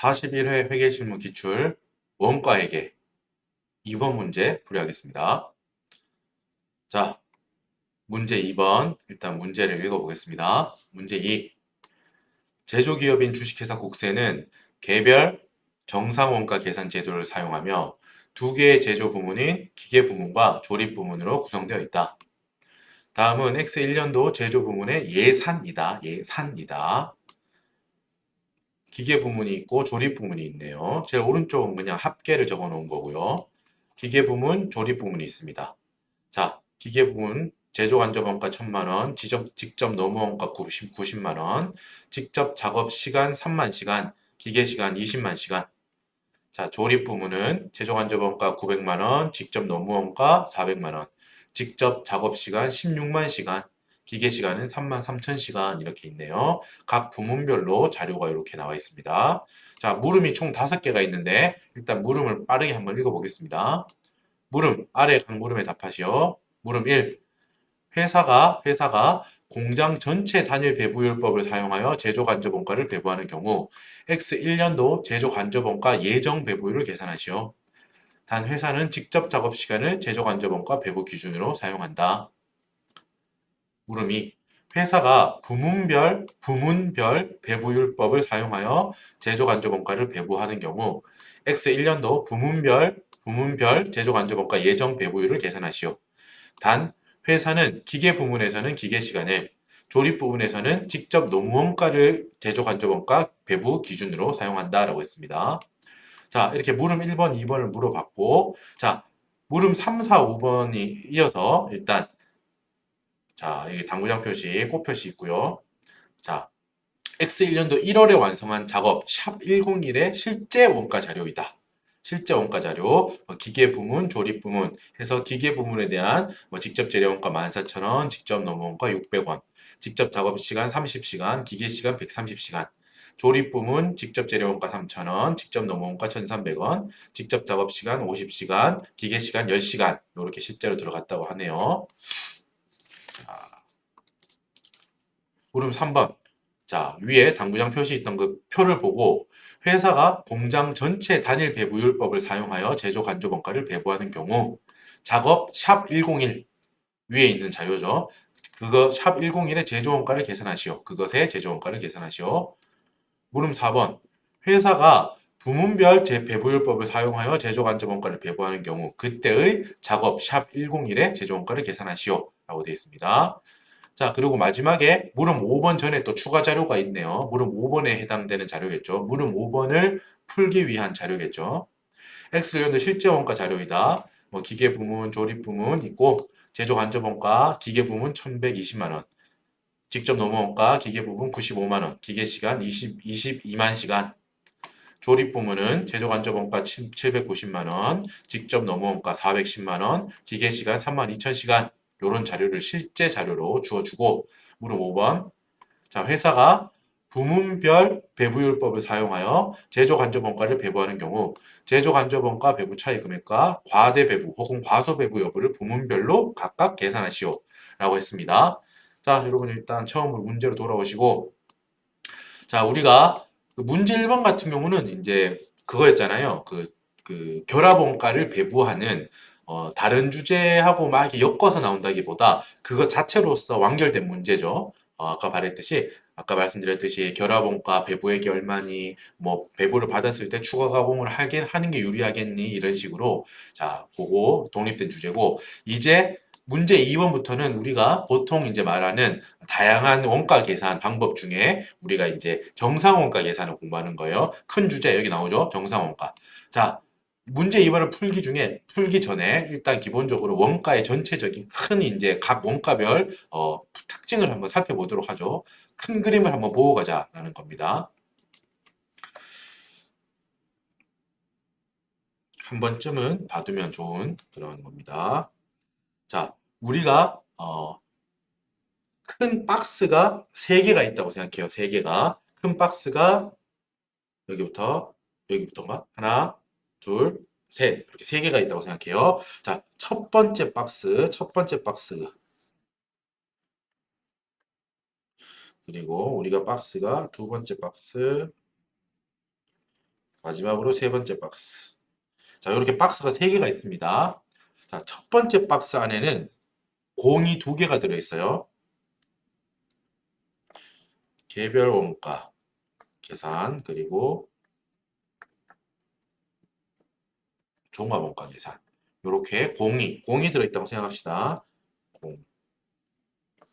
41회 회계실무 기출 원가회계 2번 문제 풀이하겠습니다. 자, 문제 2번 일단 문제를 읽어보겠습니다. 문제 2. 제조기업인 주식회사 국세는 개별 정상원가 계산 제도를 사용하며 두 개의 제조 부문인 기계 부문과 조립 부문으로 구성되어 있다. 다음은 X1년도 제조 부문의 예산이다. 예산이다. 기계 부문이 있고 조립 부문이 있네요. 제일 오른쪽은 그냥 합계를 적어 놓은 거고요. 기계 부문, 조립 부문이 있습니다. 자, 기계 부문 제조 간접원가 1,000만 원, 직접 노무원가 90만 원, 직접 작업 시간 3만 시간, 기계 시간 20만 시간. 자, 조립 부문은 제조 간접원가 900만 원, 직접 노무원가 400만 원, 직접 작업 시간 16만 시간, 기계 시간은 3만 3천 시간 이렇게 있네요. 각 부문별로 자료가 이렇게 나와 있습니다. 자, 물음이 총 5개가 있는데 일단 물음을 빠르게 한번 읽어보겠습니다. 물음, 아래 각 물음에 답하시오. 물음 1. 회사가 공장 전체 단일 배부율법을 사용하여 제조 간접 원가를 배부하는 경우 X1년도 제조 간접 원가 예정 배부율을 계산하시오. 단 회사는 직접 작업 시간을 제조 간접 원가 배부 기준으로 사용한다. 물음 2. 회사가 부문별 배부율법을 사용하여 제조 간접 원가를 배부하는 경우 X1년도 부문별 제조 간접 원가 예정 배부율을 계산하시오. 단 회사는 기계 부문에서는 기계 시간을, 조립 부분에서는 직접 노무원가를 제조 간접원가 배부 기준으로 사용한다라고 했습니다. 자, 이렇게 물음 1번, 2번을 물어봤고, 자, 물음 3, 4, 5번이 이어서 일단 자, 여기 당구장 표시, 꽃 표시 있고요. 자, X1년도 1월에 완성한 작업 샵 101의 실제 원가 자료이다. 실제 원가 자료, 기계 부문, 조립 부문 해서 기계 부문에 대한 직접 재료 원가 14,000원, 직접 노무 원가 600원, 직접 작업 시간 30시간, 기계 시간 130시간, 조립 부문, 직접 재료 원가 3,000원, 직접 노무 원가 1,300원, 직접 작업 시간 50시간, 기계 시간 10시간 이렇게 실제로 들어갔다고 하네요. 자, 물음 3번. 자, 위에 당구장 표시 있던 그 표를 보고 회사가 공장 전체 단일 배부율법을 사용하여 제조 간접 원가를 배부하는 경우 작업 샵 101 위에 있는 자료죠. 그거 샵 101의 제조 원가를 계산하시오. 그것의 제조 원가를 계산하시오. 물음 4번. 회사가 부문별 배부율법을 사용하여 제조 간접 원가를 배부하는 경우 그때의 작업 샵 101의 제조 원가를 계산하시오. 라고 되어 있습니다. 자, 그리고 마지막에 물음 5번 전에 또 추가 자료가 있네요. 물음 5번에 해당되는 자료겠죠. 물음 5번을 풀기 위한 자료겠죠. X연도 실제 원가 자료이다. 기계 부문, 조립 부문 있고 제조 간접 원가, 기계 부문 1,120만 원, 직접 노무 원가, 기계 부분 95만 원, 기계 시간 22만 시간, 조립 부문은 제조 간접 원가 790만 원, 직접 노무 원가 410만 원, 기계 시간 3만 2천 시간 이런 자료를 실제 자료로 주어주고 물음 5번. 자, 회사가 부문별 배부율법을 사용하여 제조 간접 원가를 배부하는 경우 제조 간접 원가 배부 차이 금액과 과대 배부 혹은 과소 배부 여부를 부문별로 각각 계산하시오. 라고 했습니다. 자, 여러분 일단 처음으로 문제로 돌아오시고 자, 우리가 그 문제 1번 같은 경우는 이제 그거였잖아요. 그 결합 원가를 배부하는 다른 주제하고 막 이렇게 엮어서 나온다기보다 그것 자체로서 완결된 문제죠. 아까 말했듯이 아까 말씀드렸듯이 결합 원가 배부액이 얼마니 뭐 배부를 받았을 때 추가 가공을 하는 게 유리하겠니 이런 식으로 자, 그거 독립된 주제고 이제 문제 2번부터는 우리가 보통 이제 말하는 다양한 원가 계산 방법 중에 우리가 이제 정상 원가 계산을 공부하는 거예요. 큰 주제 여기 나오죠. 정상 원가. 자, 문제 2번을 풀기 전에 일단 기본적으로 원가의 전체적인 큰 이제 각 원가별 특징을 한번 살펴보도록 하죠. 큰 그림을 한번 보고 가자라는 겁니다. 한 번쯤은 봐두면 좋은 그런 겁니다. 자, 우리가 큰 박스가 3개가 있다고 생각해요. 3개가. 큰 박스가 여기부터 여기부터인가? 하나, 둘, 셋. 이렇게 3개가 있다고 생각해요. 자, 첫 번째 박스. 그리고 우리가 박스가 두 번째 박스, 마지막으로 세 번째 박스. 자, 이렇게 박스가 세 개가 있습니다. 자, 첫 번째 박스 안에는 공이 두 개가 들어있어요. 개별 원가 계산, 그리고 종합 원가 계산. 이렇게 공이 들어있다고 생각합시다. 공.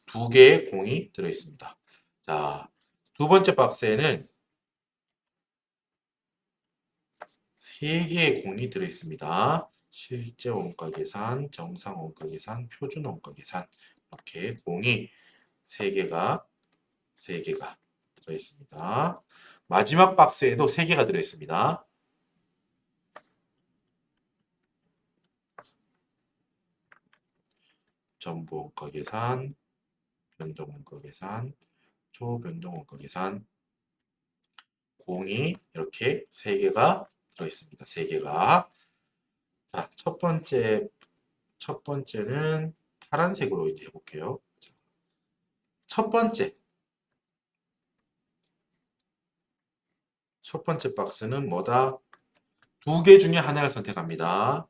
두 개의 공이 들어있습니다. 자, 두 번째 박스에는 세 개의 공이 들어있습니다. 실제 원가 계산, 정상 원가 계산, 표준 원가 계산. 이렇게 공이 세 개가 들어있습니다. 마지막 박스에도 세 개가 들어있습니다. 전부 원가 계산, 변동 원가 계산, 초변동 원가 계산. 공이 이렇게 세 개가 들어있습니다. 세 개가. 자, 첫 번째는 파란색으로 이제 해볼게요. 첫 번째, 첫 번째 박스는 뭐다? 두 개 중에 하나를 선택합니다.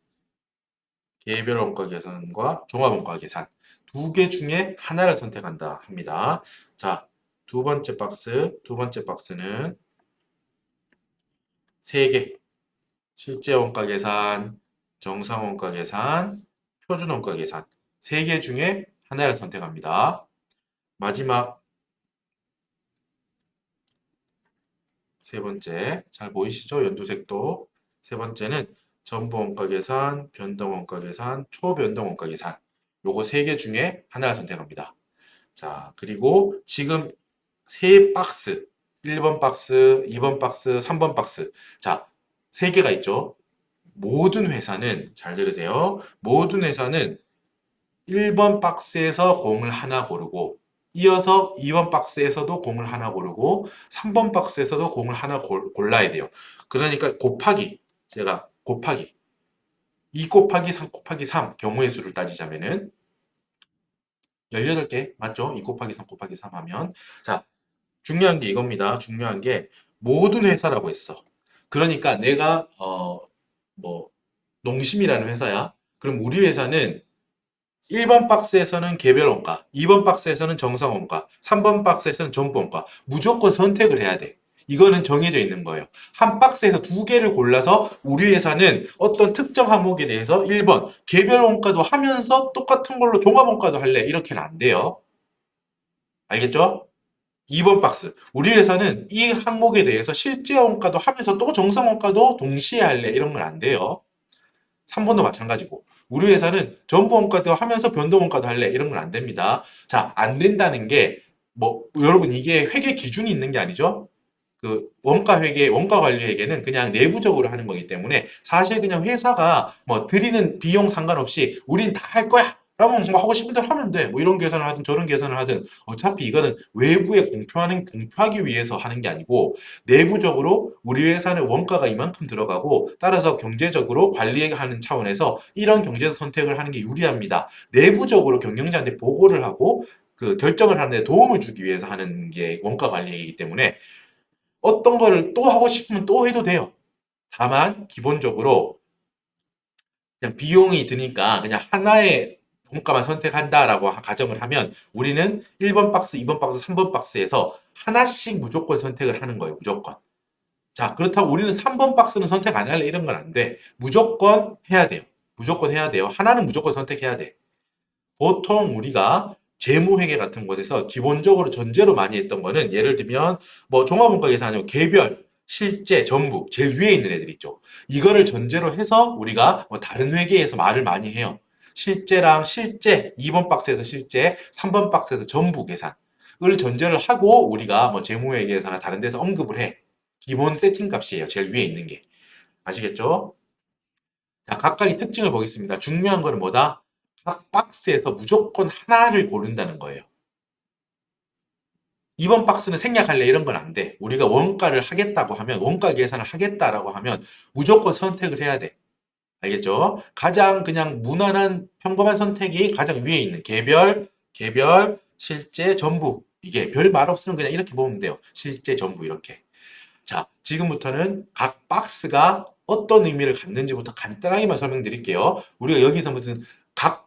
개별 원가 계산과 종합 원가 계산. 두 개 중에 하나를 선택한다 합니다. 자, 두 번째 박스는 세 개. 실제 원가 계산, 정상 원가 계산, 표준 원가 계산. 세 개 중에 하나를 선택합니다. 마지막 세 번째, 잘 보이시죠? 연두색도. 세 번째는 전부 원가 계산, 변동 원가 계산, 초변동 원가 계산. 요거 세 개 중에 하나를 선택합니다. 자, 그리고 지금 세 박스, 1번 박스, 2번 박스, 3번 박스. 자, 세 개가 있죠? 모든 회사는, 잘 들으세요. 모든 회사는 1번 박스에서 공을 하나 고르고, 이어서 2번 박스에서도 공을 하나 고르고 3번 박스에서도 공을 하나 골라야 돼요. 그러니까 제가 곱하기 2 곱하기 3 곱하기 3 경우의 수를 따지자면은 18개 맞죠? 2 곱하기 3 곱하기 3 하면 자, 중요한 게 이겁니다. 중요한 게 모든 회사라고 했어. 그러니까 내가 뭐 농심이라는 회사야. 그럼 우리 회사는 1번 박스에서는 개별 원가, 2번 박스에서는 정상 원가, 3번 박스에서는 전부 원가. 무조건 선택을 해야 돼. 이거는 정해져 있는 거예요. 한 박스에서 두 개를 골라서 우리 회사는 어떤 특정 항목에 대해서 1번 개별 원가도 하면서 똑같은 걸로 종합 원가도 할래. 이렇게는 안 돼요. 알겠죠? 2번 박스. 우리 회사는 이 항목에 대해서 실제 원가도 하면서 또 정상 원가도 동시에 할래. 이런 건 안 돼요. 3번도 마찬가지고. 우리 회사는 전부 원가도 하면서 변동 원가도 할래. 이런 건 안 됩니다. 자, 안 된다는 게, 여러분, 이게 회계 기준이 있는 게 아니죠? 그 원가 회계, 원가 관리 회계는 그냥 내부적으로 하는 거기 때문에 사실 그냥 회사가 뭐 드리는 비용 상관없이 우린 다 할 거야. 그러면 뭐 하고 싶은 대로 하면 돼. 뭐 이런 계산을 하든 저런 계산을 하든 어차피 이거는 외부에 공표하기 위해서 하는 게 아니고 내부적으로 우리 회사는 원가가 이만큼 들어가고 따라서 경제적으로 관리하는 차원에서 이런 경제적 선택을 하는 게 유리합니다. 내부적으로 경영자한테 보고를 하고 그 결정을 하는 데 도움을 주기 위해서 하는 게 원가 관리이기 때문에 어떤 거를 또 하고 싶으면 또 해도 돼요. 다만 기본적으로 그냥 비용이 드니까 그냥 하나의 원가만 선택한다라고 가정을 하면 우리는 1번 박스, 2번 박스, 3번 박스에서 하나씩 무조건 선택을 하는 거예요. 무조건. 자, 그렇다고 우리는 3번 박스는 선택 안 할래 이런 건 안 돼. 무조건 해야 돼요. 무조건 해야 돼요. 하나는 무조건 선택해야 돼. 보통 우리가 재무회계 같은 곳에서 기본적으로 전제로 많이 했던 거는 예를 들면 뭐 종합원가 계산 아니고 개별, 실제, 전부 제일 위에 있는 애들 있죠. 이거를 전제로 해서 우리가 뭐 다른 회계에서 말을 많이 해요. 실제랑 실제, 2번 박스에서 실제, 3번 박스에서 전부 계산을 전제를 하고 우리가 뭐 재무회계에서나 다른 데서 언급을 해. 기본 세팅 값이에요. 제일 위에 있는 게. 아시겠죠? 자, 각각의 특징을 보겠습니다. 중요한 거는 뭐다? 각 박스에서 무조건 하나를 고른다는 거예요. 이번 박스는 생략할래 이런 건 안 돼. 우리가 원가를 하겠다고 하면 원가 계산을 하겠다라고 하면 무조건 선택을 해야 돼. 알겠죠? 가장 그냥 무난한 평범한 선택이 가장 위에 있는 개별, 실제, 전부. 이게 별 말 없으면 그냥 이렇게 보면 돼요. 실제, 전부 이렇게. 자, 지금부터는 각 박스가 어떤 의미를 갖는지부터 간단하게만 설명드릴게요. 우리가 여기서 무슨 각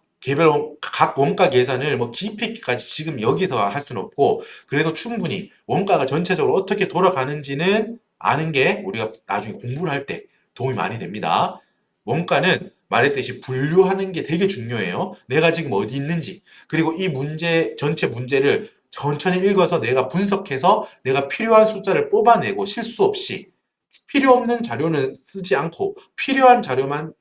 원가 계산을 뭐 깊이 있게까지 지금 여기서 할 수는 없고, 그래도 충분히 원가가 전체적으로 어떻게 돌아가는지는 아는 게 우리가 나중에 공부를 할 때 도움이 많이 됩니다. 원가는 말했듯이 분류하는 게 되게 중요해요. 내가 지금 어디 있는지, 그리고 이 문제, 전체 문제를 천천히 읽어서 내가 분석해서 내가 필요한 숫자를 뽑아내고 실수 없이, 필요 없는 자료는 쓰지 않고 필요한 자료만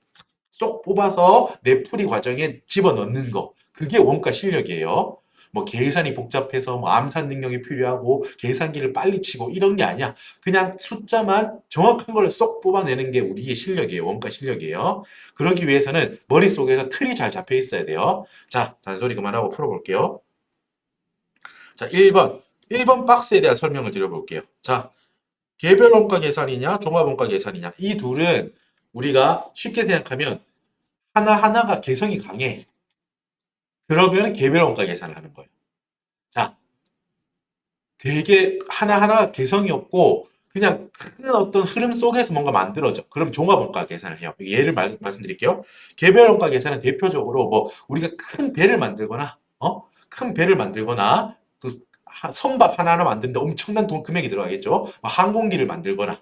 쏙 뽑아서 내 풀이 과정에 집어넣는 거. 그게 원가 실력이에요. 뭐 계산이 복잡해서 뭐 암산 능력이 필요하고 계산기를 빨리 치고 이런 게 아니야. 그냥 숫자만 정확한 걸 쏙 뽑아내는 게 우리의 실력이에요. 원가 실력이에요. 그러기 위해서는 머릿속에서 틀이 잘 잡혀 있어야 돼요. 자, 잔소리 그만하고 풀어볼게요. 자, 1번. 1번 박스에 대한 설명을 드려볼게요. 자, 개별 원가 계산이냐, 종합 원가 계산이냐. 이 둘은 우리가 쉽게 생각하면 하나하나가 개성이 강해. 그러면 개별 원가 계산을 하는 거예요. 자, 되게 하나하나 개성이 없고 그냥 큰 어떤 흐름 속에서 뭔가 만들어져. 그럼 종합 원가 계산을 해요. 예를 말씀드릴게요. 개별 원가 계산은 대표적으로 뭐 우리가 큰 배를 만들거나 큰 배를 만들거나 그 선박 하나하나 만드는데 엄청난 돈 금액이 들어가겠죠. 뭐 항공기를 만들거나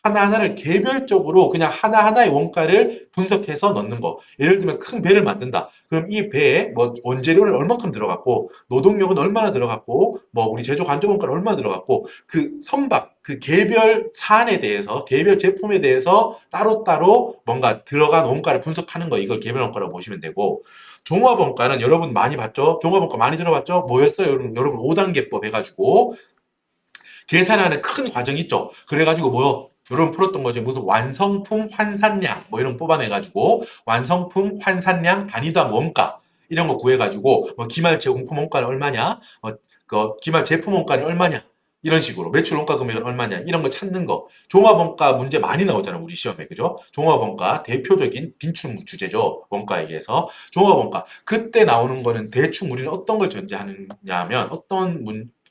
하나하나를 개별적으로 그냥 하나하나의 원가를 분석해서 넣는 거. 예를 들면 큰 배를 만든다. 그럼 이 배에 뭐 원재료를 얼만큼 들어갔고, 노동력은 얼마나 들어갔고, 뭐 우리 제조 간접 원가는 얼마나 들어갔고, 그 선박, 그 개별 사안에 대해서, 개별 제품에 대해서 따로따로 뭔가 들어간 원가를 분석하는 거. 이걸 개별 원가라고 보시면 되고, 종합 원가는 여러분 많이 봤죠? 종합 원가 많이 들어봤죠? 뭐였어요? 여러분 5단계법 해가지고 계산하는 큰 과정이 있죠. 그래가지고 뭐요? 여러분 풀었던 거죠. 무슨 완성품 환산량 뭐 이런 거 뽑아내가지고 완성품 환산량 단위당 원가 이런 거 구해가지고 뭐 기말 제공품 원가는 얼마냐, 그 기말 제품 원가는 얼마냐 이런 식으로 매출 원가 금액은 얼마냐 이런 거 찾는 거. 종합 원가 문제 많이 나오잖아 우리 시험에 그죠? 종합 원가 대표적인 빈출 주제죠 원가에 의해서 종합 원가 그때 나오는 거는 대충 우리는 어떤 걸 전제하느냐면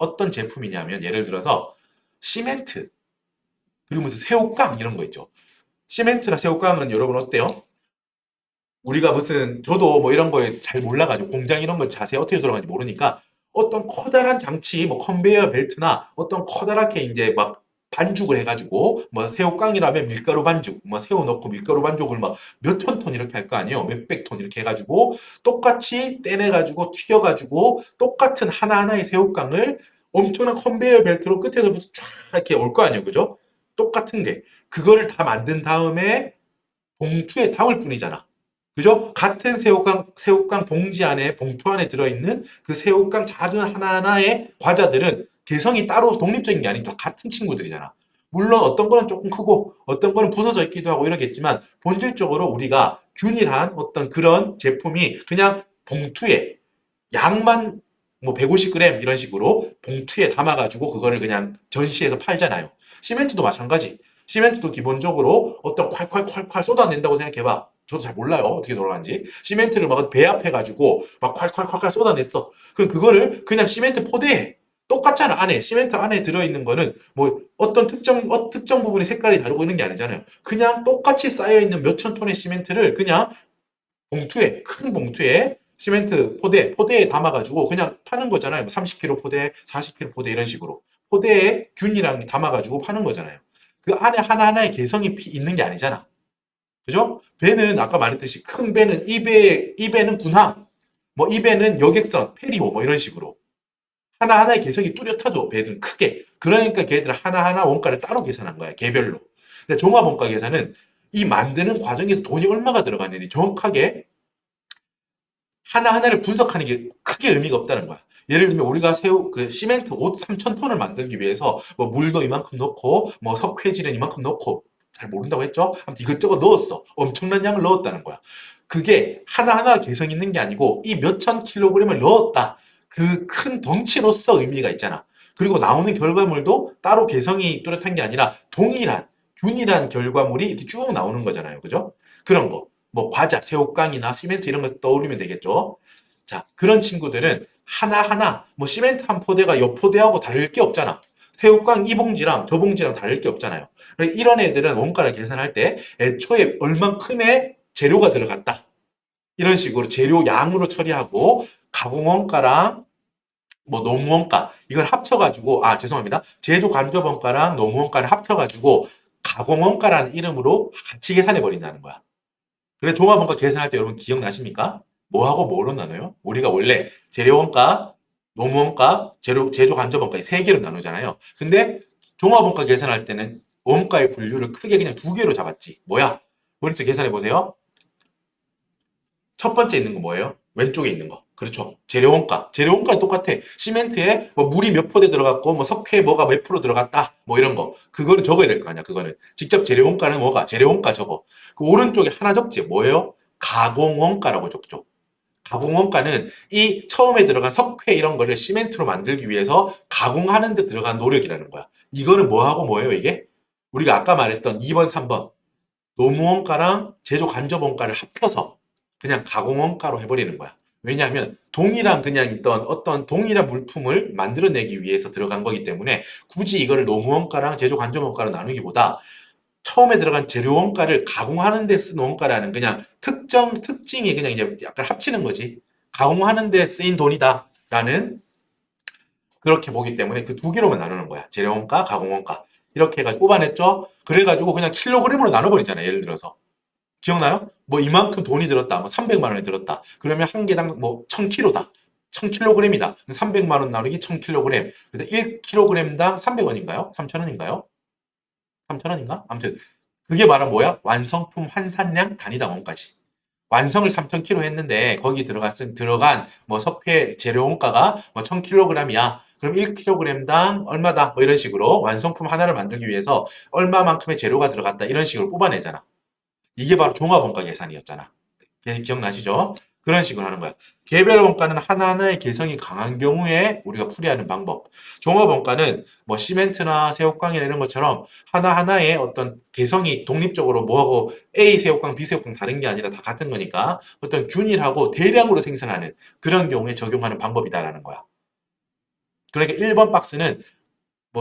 어떤 제품이냐면 예를 들어서 시멘트 그리고 무슨 새우깡 이런 거 있죠. 시멘트나 새우깡은 여러분 어때요? 우리가 무슨 저도 뭐 이런 거에 잘 몰라가지고 공장 이런 거 자세히 어떻게 돌아가는지 모르니까 어떤 커다란 장치 뭐 컨베이어 벨트나 어떤 커다랗게 이제 막 반죽을 해가지고 뭐 새우깡이라면 밀가루 반죽 뭐 새우 넣고 밀가루 반죽을 막 몇천 톤 이렇게 할 거 아니에요 몇백 톤 이렇게 해가지고 똑같이 떼내가지고 튀겨가지고 똑같은 하나하나의 새우깡을 엄청난 컨베이어 벨트로 끝에서부터 쫙 이렇게 올 거 아니에요 그죠? 똑같은 게 그거를 다 만든 다음에 봉투에 담을 뿐이잖아. 그죠? 같은 새우깡 봉지 안에, 봉투 안에 들어있는 그 새우깡 작은 하나하나의 과자들은 개성이 따로 독립적인 게 아니고 같은 친구들이잖아. 물론 어떤 거는 조금 크고 어떤 거는 부서져 있기도 하고 이러겠지만 본질적으로 우리가 균일한 어떤 그런 제품이 그냥 봉투에 양만 뭐 150g 이런 식으로 봉투에 담아가지고 그거를 그냥 전시해서 팔잖아요. 시멘트도 마찬가지. 시멘트도 기본적으로 어떤 콸콸콸콸 쏟아낸다고 생각해봐. 저도 잘 몰라요. 어떻게 돌아가는지. 시멘트를 막 배합해가지고 막 콸콸콸콸 쏟아냈어. 그럼 그거를 그냥 시멘트 포대에 똑같잖아. 안에 시멘트 안에 들어있는 거는 뭐 어떤 특정 부분이 색깔이 다르고 있는 게 아니잖아요. 그냥 똑같이 쌓여있는 몇천 톤의 시멘트를 그냥 봉투에 큰 봉투에 시멘트 포대에 담아가지고 그냥 파는 거잖아요. 뭐 30kg 포대, 40kg 포대 이런 식으로 포대에 균이랑 담아가지고 파는 거잖아요. 그 안에 하나하나의 개성이 있는 게 아니잖아. 그죠? 배는 아까 말했듯이 큰 배는 이 배는 군함, 뭐 이 배는 여객선, 페리호 뭐 이런 식으로 하나하나의 개성이 뚜렷하죠. 배들은 크게. 그러니까 걔들 하나하나 원가를 따로 계산한 거야. 개별로. 근데 종합 원가 계산은 이 만드는 과정에서 돈이 얼마가 들어갔는지 정확하게 하나하나를 분석하는 게 크게 의미가 없다는 거야. 예를 들면 우리가 그 시멘트 옷 3천 톤을 만들기 위해서 뭐 물도 이만큼 넣고 뭐 석회질은 이만큼 넣고 잘 모른다고 했죠? 아무튼 이것저것 넣었어. 엄청난 양을 넣었다는 거야. 그게 하나하나 개성 있는 게 아니고 이 몇천 킬로그램을 넣었다. 그 큰 덩치로서 의미가 있잖아. 그리고 나오는 결과물도 따로 개성이 뚜렷한 게 아니라 균일한 결과물이 이렇게 쭉 나오는 거잖아요. 그죠? 그런 거. 뭐 과자, 새우깡이나 시멘트 이런 거 떠올리면 되겠죠. 자, 그런 친구들은 하나하나 뭐 시멘트 한 포대가 옆 포대하고 다를 게 없잖아. 새우깡 이 봉지랑 저 봉지랑 다를 게 없잖아요. 그러니까 이런 애들은 원가를 계산할 때 애초에 얼만큼의 재료가 들어갔다. 이런 식으로 재료 양으로 처리하고 가공원가랑 뭐 노무원가 이걸 합쳐가지고 죄송합니다. 제조 간접원가랑 노무원가를 합쳐가지고 가공원가라는 이름으로 같이 계산해 버린다는 거야. 그래 종합원가 계산할 때 여러분 기억나십니까? 뭐하고 뭐로 나눠요? 우리가 원래 재료원가, 노무원가, 제조 간접원가 이 세 개로 나누잖아요. 근데 종합원가 계산할 때는 원가의 분류를 크게 그냥 두 개로 잡았지. 뭐야? 머릿속 계산해 보세요. 첫 번째 있는 거 뭐예요? 왼쪽에 있는 거. 그렇죠. 재료원가. 재료원가 똑같아. 시멘트에 뭐 물이 몇 포대 들어갔고, 뭐 석회 뭐가 몇 프로 들어갔다. 뭐 이런 거. 그거는 적어야 될 거 아니야. 그거는. 직접 재료원가는 뭐가? 재료원가 적어. 그 오른쪽에 하나 적지. 뭐예요? 가공원가라고 적죠. 가공원가는 이 처음에 들어간 석회 이런 거를 시멘트로 만들기 위해서 가공하는 데 들어간 노력이라는 거야. 이거는 뭐하고 뭐예요, 이게? 우리가 아까 말했던 2번, 3번. 노무원가랑 제조 간접원가를 합쳐서 그냥 가공원가로 해버리는 거야. 왜냐하면 동일한 그냥 있던 어떤 동일한 물품을 만들어내기 위해서 들어간 거기 때문에 굳이 이거를 노무원가랑 제조 간접원가로 나누기보다 처음에 들어간 재료 원가를 가공하는 데 쓴 원가라는 그냥 특징이 그냥 이제 약간 합치는 거지. 가공하는 데 쓰인 돈이다라는 그렇게 보기 때문에 그 두 개로만 나누는 거야. 재료 원가, 가공 원가. 이렇게 해가지고 뽑아냈죠? 그래가지고 그냥 킬로그램으로 나눠버리잖아. 예를 들어서. 기억나요? 뭐 이만큼 돈이 들었다. 뭐 300만 원이 들었다. 그러면 한 개당 뭐 1000kg다. 1000kg이다. 300만 원 나누기 1000kg. 그래서 1kg당 300원인가요? 3000원인가요? 3000원인가? 아무튼 그게 바로 뭐야? 완성품 환산량 단위당 원가지. 완성을 3000kg 했는데 거기 들어간 뭐 석회 재료 원가가 뭐 1000kg이야. 그럼 1kg당 얼마다? 뭐 이런 식으로 완성품 하나를 만들기 위해서 얼마만큼의 재료가 들어갔다. 이런 식으로 뽑아내잖아. 이게 바로 종합원가 계산이었잖아. 기억나시죠? 그런 식으로 하는 거야. 개별 원가는 하나하나의 개성이 강한 경우에 우리가 풀이하는 방법. 종합원가는 뭐 시멘트나 새우깡이나 이런 것처럼 하나하나의 어떤 개성이 독립적으로 뭐하고 A 새우깡, B 새우깡 다른 게 아니라 다 같은 거니까 어떤 균일하고 대량으로 생산하는 그런 경우에 적용하는 방법이다라는 거야. 그러니까 1번 박스는 뭐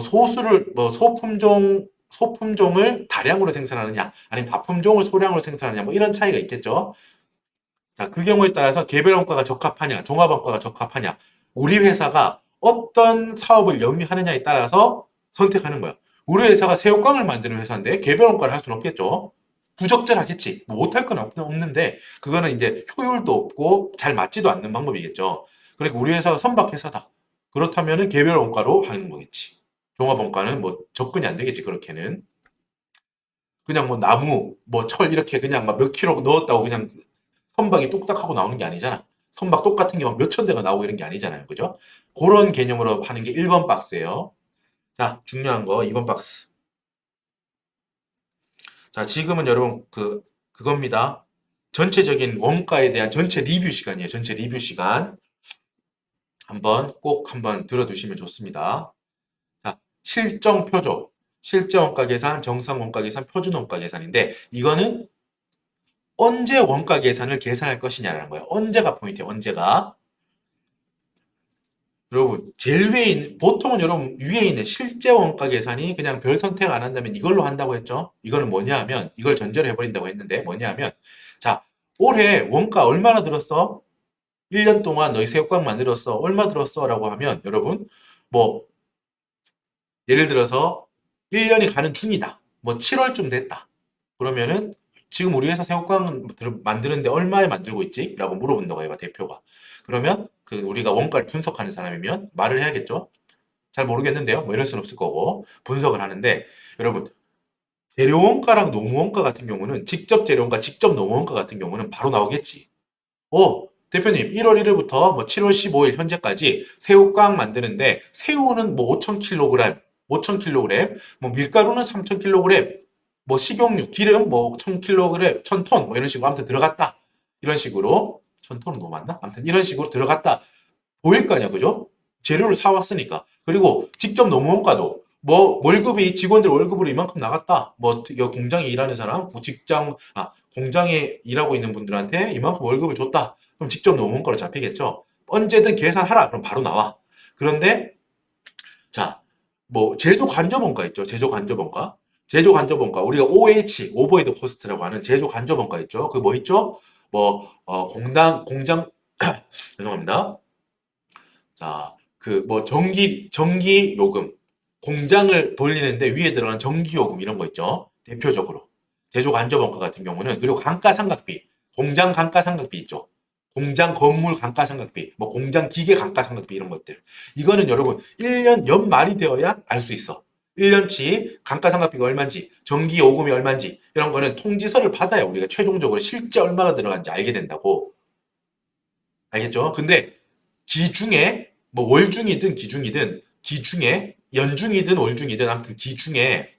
소품종을 다량으로 생산하느냐, 아니면 밥품종을 소량으로 생산하느냐, 뭐 이런 차이가 있겠죠. 자, 그 경우에 따라서 개별 원가가 적합하냐, 종합 원가가 적합하냐, 우리 회사가 어떤 사업을 영위하느냐에 따라서 선택하는 거야. 우리 회사가 새우깡을 만드는 회사인데 개별 원가를 할 수는 없겠죠. 부적절하겠지. 뭐 못할 건 없는데 그거는 이제 효율도 없고 잘 맞지도 않는 방법이겠죠. 그러니까 우리 회사가 선박회사다. 그렇다면은 개별 원가로 하는 거겠지. 종합 원가는 뭐 접근이 안 되겠지. 그렇게는 그냥 뭐 나무, 뭐 철 이렇게 그냥 막 몇 킬로 넣었다고 그냥 선박이 뚝딱하고 나오는 게 아니잖아. 선박 똑같은 게 막 몇천 대가 나오고 이런 게 아니잖아요. 그죠? 그런 개념으로 하는 게 1번 박스예요. 자, 중요한 거 2번 박스. 자, 지금은 여러분 그겁니다. 전체적인 원가에 대한 전체 리뷰 시간이에요. 전체 리뷰 시간. 꼭 한번 들어두시면 좋습니다. 자, 실정 표조. 실제 원가 계산, 정상 원가 계산, 표준 원가 계산인데 이거는 언제 원가 계산을 계산할 것이냐라는 거예요. 언제가 포인트예요. 언제가. 여러분, 제일 위에 있는, 보통은 여러분 위에 있는 실제 원가 계산이 그냥 별 선택 안 한다면 이걸로 한다고 했죠. 이거는 뭐냐 하면, 이걸 전제로 해버린다고 했는데 뭐냐 하면, 자, 올해 원가 얼마나 들었어? 1년 동안 너희 새우깡 만들었어. 얼마 들었어? 라고 하면 여러분, 뭐 예를 들어서 1년이 가는 중이다. 뭐 7월쯤 됐다. 그러면은 지금 우리 회사 새우깡 만드는데 얼마에 만들고 있지? 라고 물어본다고 해봐, 대표가. 그러면 그 우리가 원가를 분석하는 사람이면 말을 해야겠죠? 잘 모르겠는데요. 뭐 이럴 수는 없을 거고 분석을 하는데 여러분 재료 원가랑 노무 원가 같은 경우는 직접 재료 원가, 직접 노무 원가 같은 경우는 바로 나오겠지. 대표님 1월 1일부터 뭐 7월 15일 현재까지 새우깡 만드는데 새우는 뭐 5,000kg, 5,000kg, 뭐 밀가루는 3,000kg, 뭐 식용유, 기름 뭐 1,000kg, 1,000톤 뭐 이런 식으로 아무튼 들어갔다. 이런 식으로 1,000톤은 너무 많나? 아무튼 이런 식으로 들어갔다. 보일 거 아니야, 그죠? 재료를 사왔으니까. 그리고 직접 노무원가도 뭐 월급이 직원들 월급으로 이만큼 나갔다. 뭐 공장에 일하는 사람, 공장에 일하고 있는 분들한테 이만큼 월급을 줬다. 그럼 직접 노무원가로 잡히겠죠. 언제든 계산하라. 그럼 바로 나와. 그런데 자, 뭐 제조 간접원가 있죠. 제조 간접원가. 제조 간접원가. 우리가 OH, 오버헤드 코스트라고 하는 제조 간접원가 있죠. 그 뭐 있죠? 뭐 공장 죄송합니다. 자, 그 뭐 전기 요금, 공장을 돌리는데 위에 들어가는 전기 요금 이런 거 있죠. 대표적으로 제조 간접원가 같은 경우는 그리고 감가상각비, 공장 감가상각비 있죠. 공장 건물 감가상각비, 뭐 공장 기계 감가상각비 이런 것들. 이거는 여러분 1년 연말이 되어야 알 수 있어. 1년치 감가상각비가 얼마인지, 전기 요금이 얼마인지 이런 거는 통지서를 받아야 우리가 최종적으로 실제 얼마가 들어간지 알게 된다고. 알겠죠? 근데 기중에 뭐 월중이든 기중이든 기중에 연중이든 월중이든 아무튼 기중에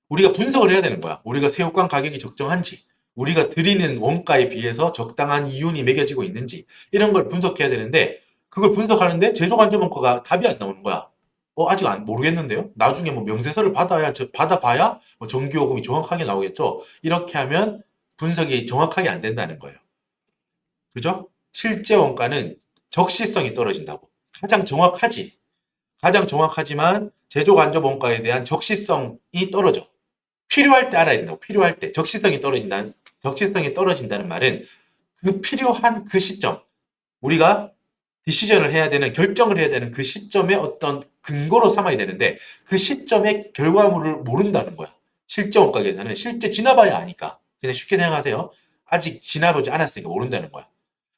우리가 분석을 해야 되는 거야. 우리가 새우깡 가격이 적정한지, 우리가 드리는 원가에 비해서 적당한 이윤이 매겨지고 있는지 이런 걸 분석해야 되는데 그걸 분석하는데 제조간접원가가 답이 안 나오는 거야. 아직 모르겠는데요. 나중에 뭐 명세서를 받아봐야 뭐 전기요금이 정확하게 나오겠죠. 이렇게 하면 분석이 정확하게 안 된다는 거예요. 그죠? 실제 원가는 적시성이 떨어진다고. 가장 정확하지. 가장 정확하지만 제조 간접 원가에 대한 적시성이 떨어져. 필요할 때 알아야 된다고. 필요할 때. 적시성이 떨어진다는 말은 그 필요한 그 시점. 우리가 디시전을 해야 되는, 결정을 해야 되는 그 시점에 어떤 근거로 삼아야 되는데 그 시점의 결과물을 모른다는 거야. 실제 원가 계산은 실제 지나봐야 아니까. 그냥 쉽게 생각하세요. 아직 지나보지 않았으니까 모른다는 거야.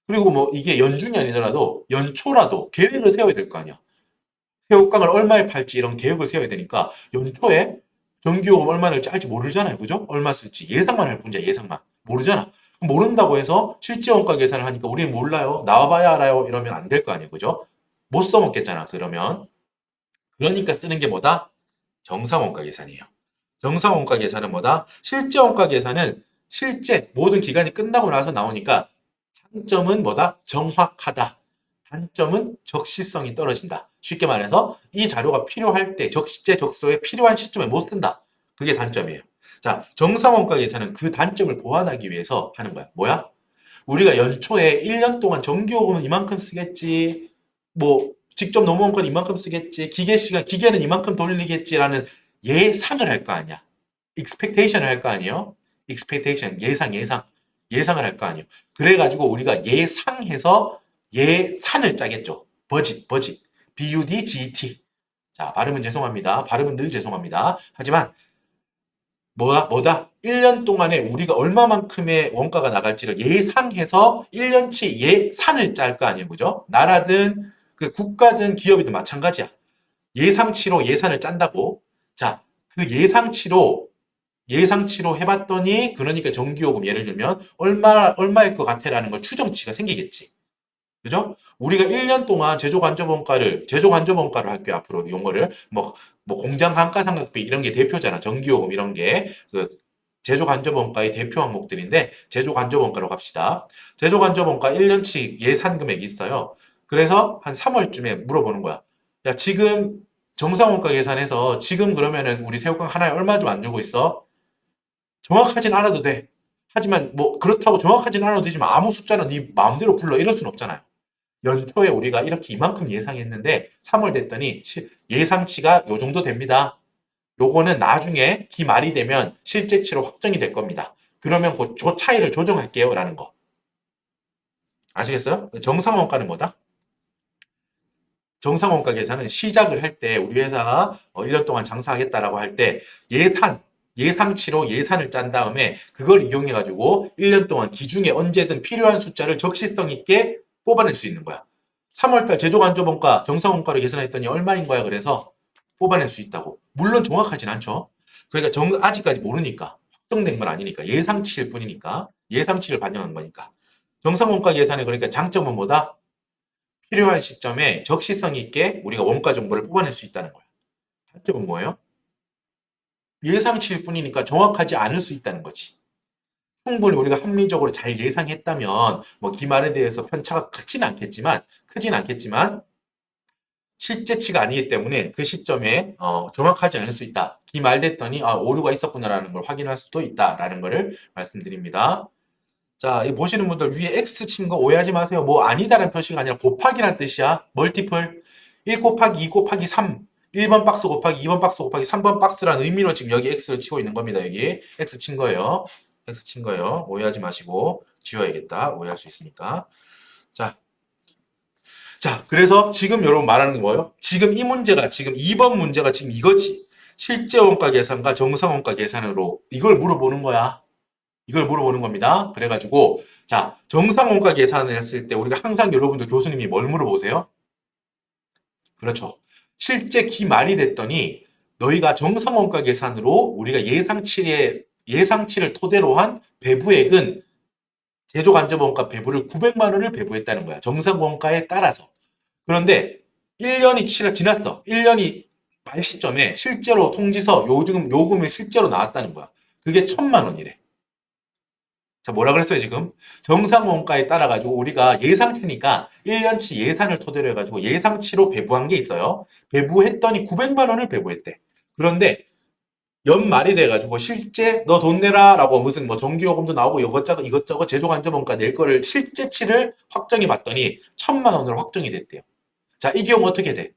그리고 뭐 이게 연중이 아니더라도 연초라도 계획을 세워야 될 거 아니야. 새우깡을 얼마에 팔지 이런 계획을 세워야 되니까 연초에 전기요금 얼마를 짤지 모르잖아요. 그죠? 얼마 쓸지 예상만 할 뿐이야. 예상만. 모르잖아. 모른다고 해서 실제 원가 계산을 하니까 우리는 몰라요. 나와봐야 알아요. 이러면 안 될 거 아니에요. 그죠? 못 써먹겠잖아. 그러면. 그러니까 쓰는 게 뭐다? 정상원가 계산이에요. 정상원가 계산은 뭐다? 실제 원가 계산은 실제 모든 기간이 끝나고 나서 나오니까 장점은 뭐다? 정확하다. 단점은 적시성이 떨어진다. 쉽게 말해서 이 자료가 필요할 때 적시제 적소에 필요한 시점에 못 쓴다. 그게 단점이에요. 자, 정상원가 계산은 그 단점을 보완하기 위해서 하는 거야. 뭐야? 우리가 연초에 1년 동안 전기요금은 이만큼 쓰겠지. 뭐 직접 넘어온 건 이만큼 쓰겠지. 기계는 이만큼 돌리겠지라는 예상을 할 거 아니야. expectation을 할 거 아니에요. expectation, 예상을 할 거 아니에요. 그래가지고 우리가 예상해서 예산을 짜겠죠. 버짓. BUDGET. 자, 발음은 죄송합니다. 발음은 늘 죄송합니다. 하지만 뭐다? 1년 동안에 우리가 얼마만큼의 원가가 나갈지를 예상해서 1년치 예산을 짤 거 아니에요. 그죠? 나라든 그 국가든 기업이든 마찬가지야. 예상치로 예산을 짠다고. 자, 그 예상치로 해봤더니 그러니까 전기요금 예를 들면 얼마일 것 같아라는 걸 추정치가 생기겠지. 그죠? 우리가 1년 동안 제조간접원가로 할게요, 앞으로 용어를. 뭐 공장 감가상각비 이런 게 대표잖아. 전기요금 이런 게. 그 제조간접원가의 대표 항목들인데, 제조간접원가로 갑시다. 제조간접원가 1년치 예산 금액이 있어요. 그래서 한 3월쯤에 물어보는 거야. 야, 지금 정상원가 계산해서 지금 그러면은 우리 새우깡 하나에 얼마 좀 만들고 있어? 정확하진 않아도 돼. 하지만 뭐 그렇다고 정확하진 않아도 되지만 아무 숫자는 네 마음대로 불러 이럴 순 없잖아요. 연초에 우리가 이렇게 이만큼 예상했는데 3월 됐더니 예상치가 요 정도 됩니다. 요거는 나중에 기말이 되면 실제치로 확정이 될 겁니다. 그러면 그 차이를 조정할게요. 라는 거. 아시겠어요? 정상원가는 뭐다? 정상원가 계산은 시작을 할 때 우리 회사가 1년 동안 장사하겠다라고 할 때 예상치로 예산을 짠 다음에 그걸 이용해가지고 1년 동안 기중에 언제든 필요한 숫자를 적시성 있게 뽑아낼 수 있는 거야. 3월달 제조간접원가 정상원가로 계산했더니 얼마인 거야. 그래서 뽑아낼 수 있다고. 물론 정확하진 않죠. 그러니까 아직까지 모르니까. 확정된 건 아니니까. 예상치일 뿐이니까. 예상치를 반영한 거니까. 정상원가 계산의 그러니까 장점은 뭐다? 필요한 시점에 적시성 있게 우리가 원가 정보를 뽑아낼 수 있다는 거야. 단점은 뭐예요? 예상치일 뿐이니까 정확하지 않을 수 있다는 거지. 충분히 우리가 합리적으로 잘 예상했다면 뭐 기말에 대해서 편차가 크진 않겠지만 실제치가 아니기 때문에 그 시점에 정확하지 않을 수 있다. 기말됐더니 오류가 있었구나라는 걸 확인할 수도 있다라는 것을 말씀드립니다. 자, 이 보시는 분들 위에 X 친 거 오해하지 마세요. 뭐 아니다라는 표시가 아니라 곱하기란 뜻이야. 멀티플. 1 곱하기 2 곱하기 3. 1번 박스 곱하기 2번 박스 곱하기 3번 박스라는 의미로 지금 여기 X를 치고 있는 겁니다. 여기 X 친 거예요. X 친 거예요. 오해하지 마시고 지워야겠다. 오해할 수 있으니까. 자, 그래서 지금 여러분 말하는 게 뭐예요? 지금 이 문제가 지금 2번 문제가 지금 이거지. 실제 원가 계산과 정상 원가 계산으로 이걸 물어보는 거야. 이걸 물어보는 겁니다. 그래가지고 자, 정상 원가 계산을 했을 때 우리가 항상 여러분들 교수님이 뭘 물어보세요? 그렇죠. 실제 기말이 됐더니 너희가 정상 원가 계산으로 우리가 예상치를 토대로 한 배부액은 제조 간접 원가 배부를 900만 원을 배부했다는 거야. 정상 원가에 따라서. 그런데 1년이 지났어. 1년이 말 시점에 실제로 통지서 요금이 실제로 나왔다는 거야. 그게 1000만 원이래. 자, 뭐라 그랬어요, 지금? 정상 원가에 따라 가지고 우리가 예상치니까 1년치 예산을 토대로 해 가지고 예상치로 배부한 게 있어요. 배부했더니 900만 원을 배부했대. 그런데 연말이 돼 가지고 실제 너 돈 내라라고 무슨 뭐 전기요금도 나오고 이것저것 제조간접 원가 낼 거를 실제치를 확정해 봤더니 1000만 원으로 확정이 됐대요. 자, 이 경우 어떻게 돼?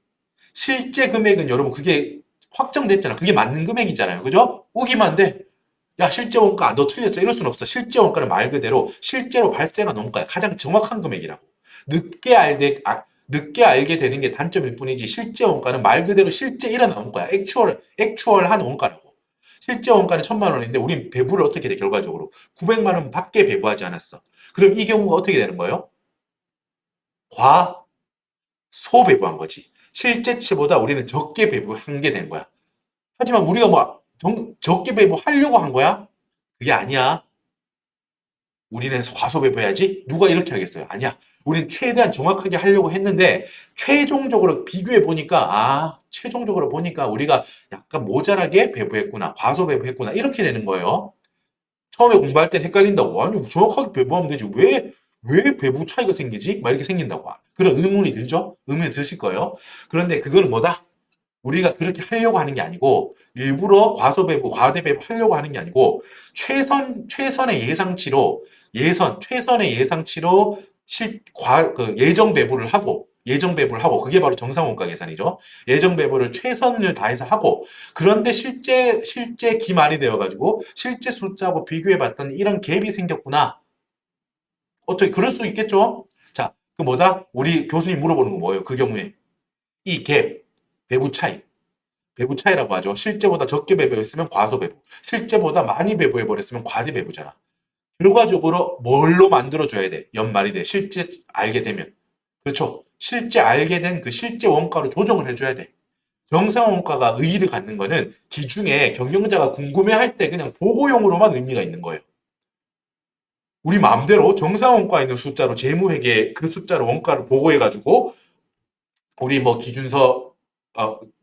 실제 금액은 여러분 그게 확정됐잖아. 그게 맞는 금액이잖아요. 그죠? 우기만 돼. 야, 실제 원가 너 틀렸어. 이럴 수는 없어. 실제 원가는 말 그대로 실제로 발생한 원가야. 가장 정확한 금액이라고. 늦게 알게 되는 게 단점일 뿐이지 실제 원가는 말 그대로 실제 일어난 원가야. 액추얼한 원가라고. 실제 원가는 1000만 원인데 우린 배부를 어떻게 돼 결과적으로 900만 원 밖에 배부하지 않았어. 그럼 이 경우가 어떻게 되는 거예요? 소배부한 거지. 실제치보다 우리는 적게 배부한 게 된 거야. 하지만 우리가 뭐 적게 배부하려고 한 거야? 그게 아니야. 우리는 과소배부해야지? 누가 이렇게 하겠어요? 아니야. 우리는 최대한 정확하게 하려고 했는데 최종적으로 비교해 보니까 최종적으로 보니까 우리가 약간 모자라게 배부했구나. 과소배부했구나. 이렇게 되는 거예요. 처음에 공부할 땐 헷갈린다고. 아니, 정확하게 배부하면 되지. 왜 배부 차이가 생기지? 막 이렇게 생긴다고. 그런 의문이 들죠? 의문이 드실 거예요. 그런데 그거는 뭐다? 우리가 그렇게 하려고 하는 게 아니고 일부러 과소배부, 과대배부 하려고 하는 게 아니고 최선의 예상치로 예정 배부를 하고 그게 바로 정상원가 계산이죠. 예정 배부를 최선을 다해서 하고 그런데 실제 기말이 되어 가지고 실제 숫자하고 비교해 봤더니 이런 갭이 생겼구나. 어떻게 그럴 수 있겠죠? 자, 그 뭐다? 우리 교수님 물어보는 거 뭐예요? 그 경우에 이 갭, 배부 차이. 배부 차이라고 하죠. 실제보다 적게 배부했으면 과소배부. 실제보다 많이 배부해버렸으면 과대배부잖아. 결과적으로 뭘로 만들어줘야 돼? 연말이 돼. 실제 알게 되면. 그렇죠. 실제 알게 된 그 실제 원가로 조정을 해줘야 돼. 정상 원가가 의의를 갖는 거는 기중에 경영자가 궁금해할 때 그냥 보고용으로만 의미가 있는 거예요. 우리 마음대로 정상 원가에 있는 숫자로 재무회계 그 숫자로 원가를 보고해가지고 우리 뭐 기준서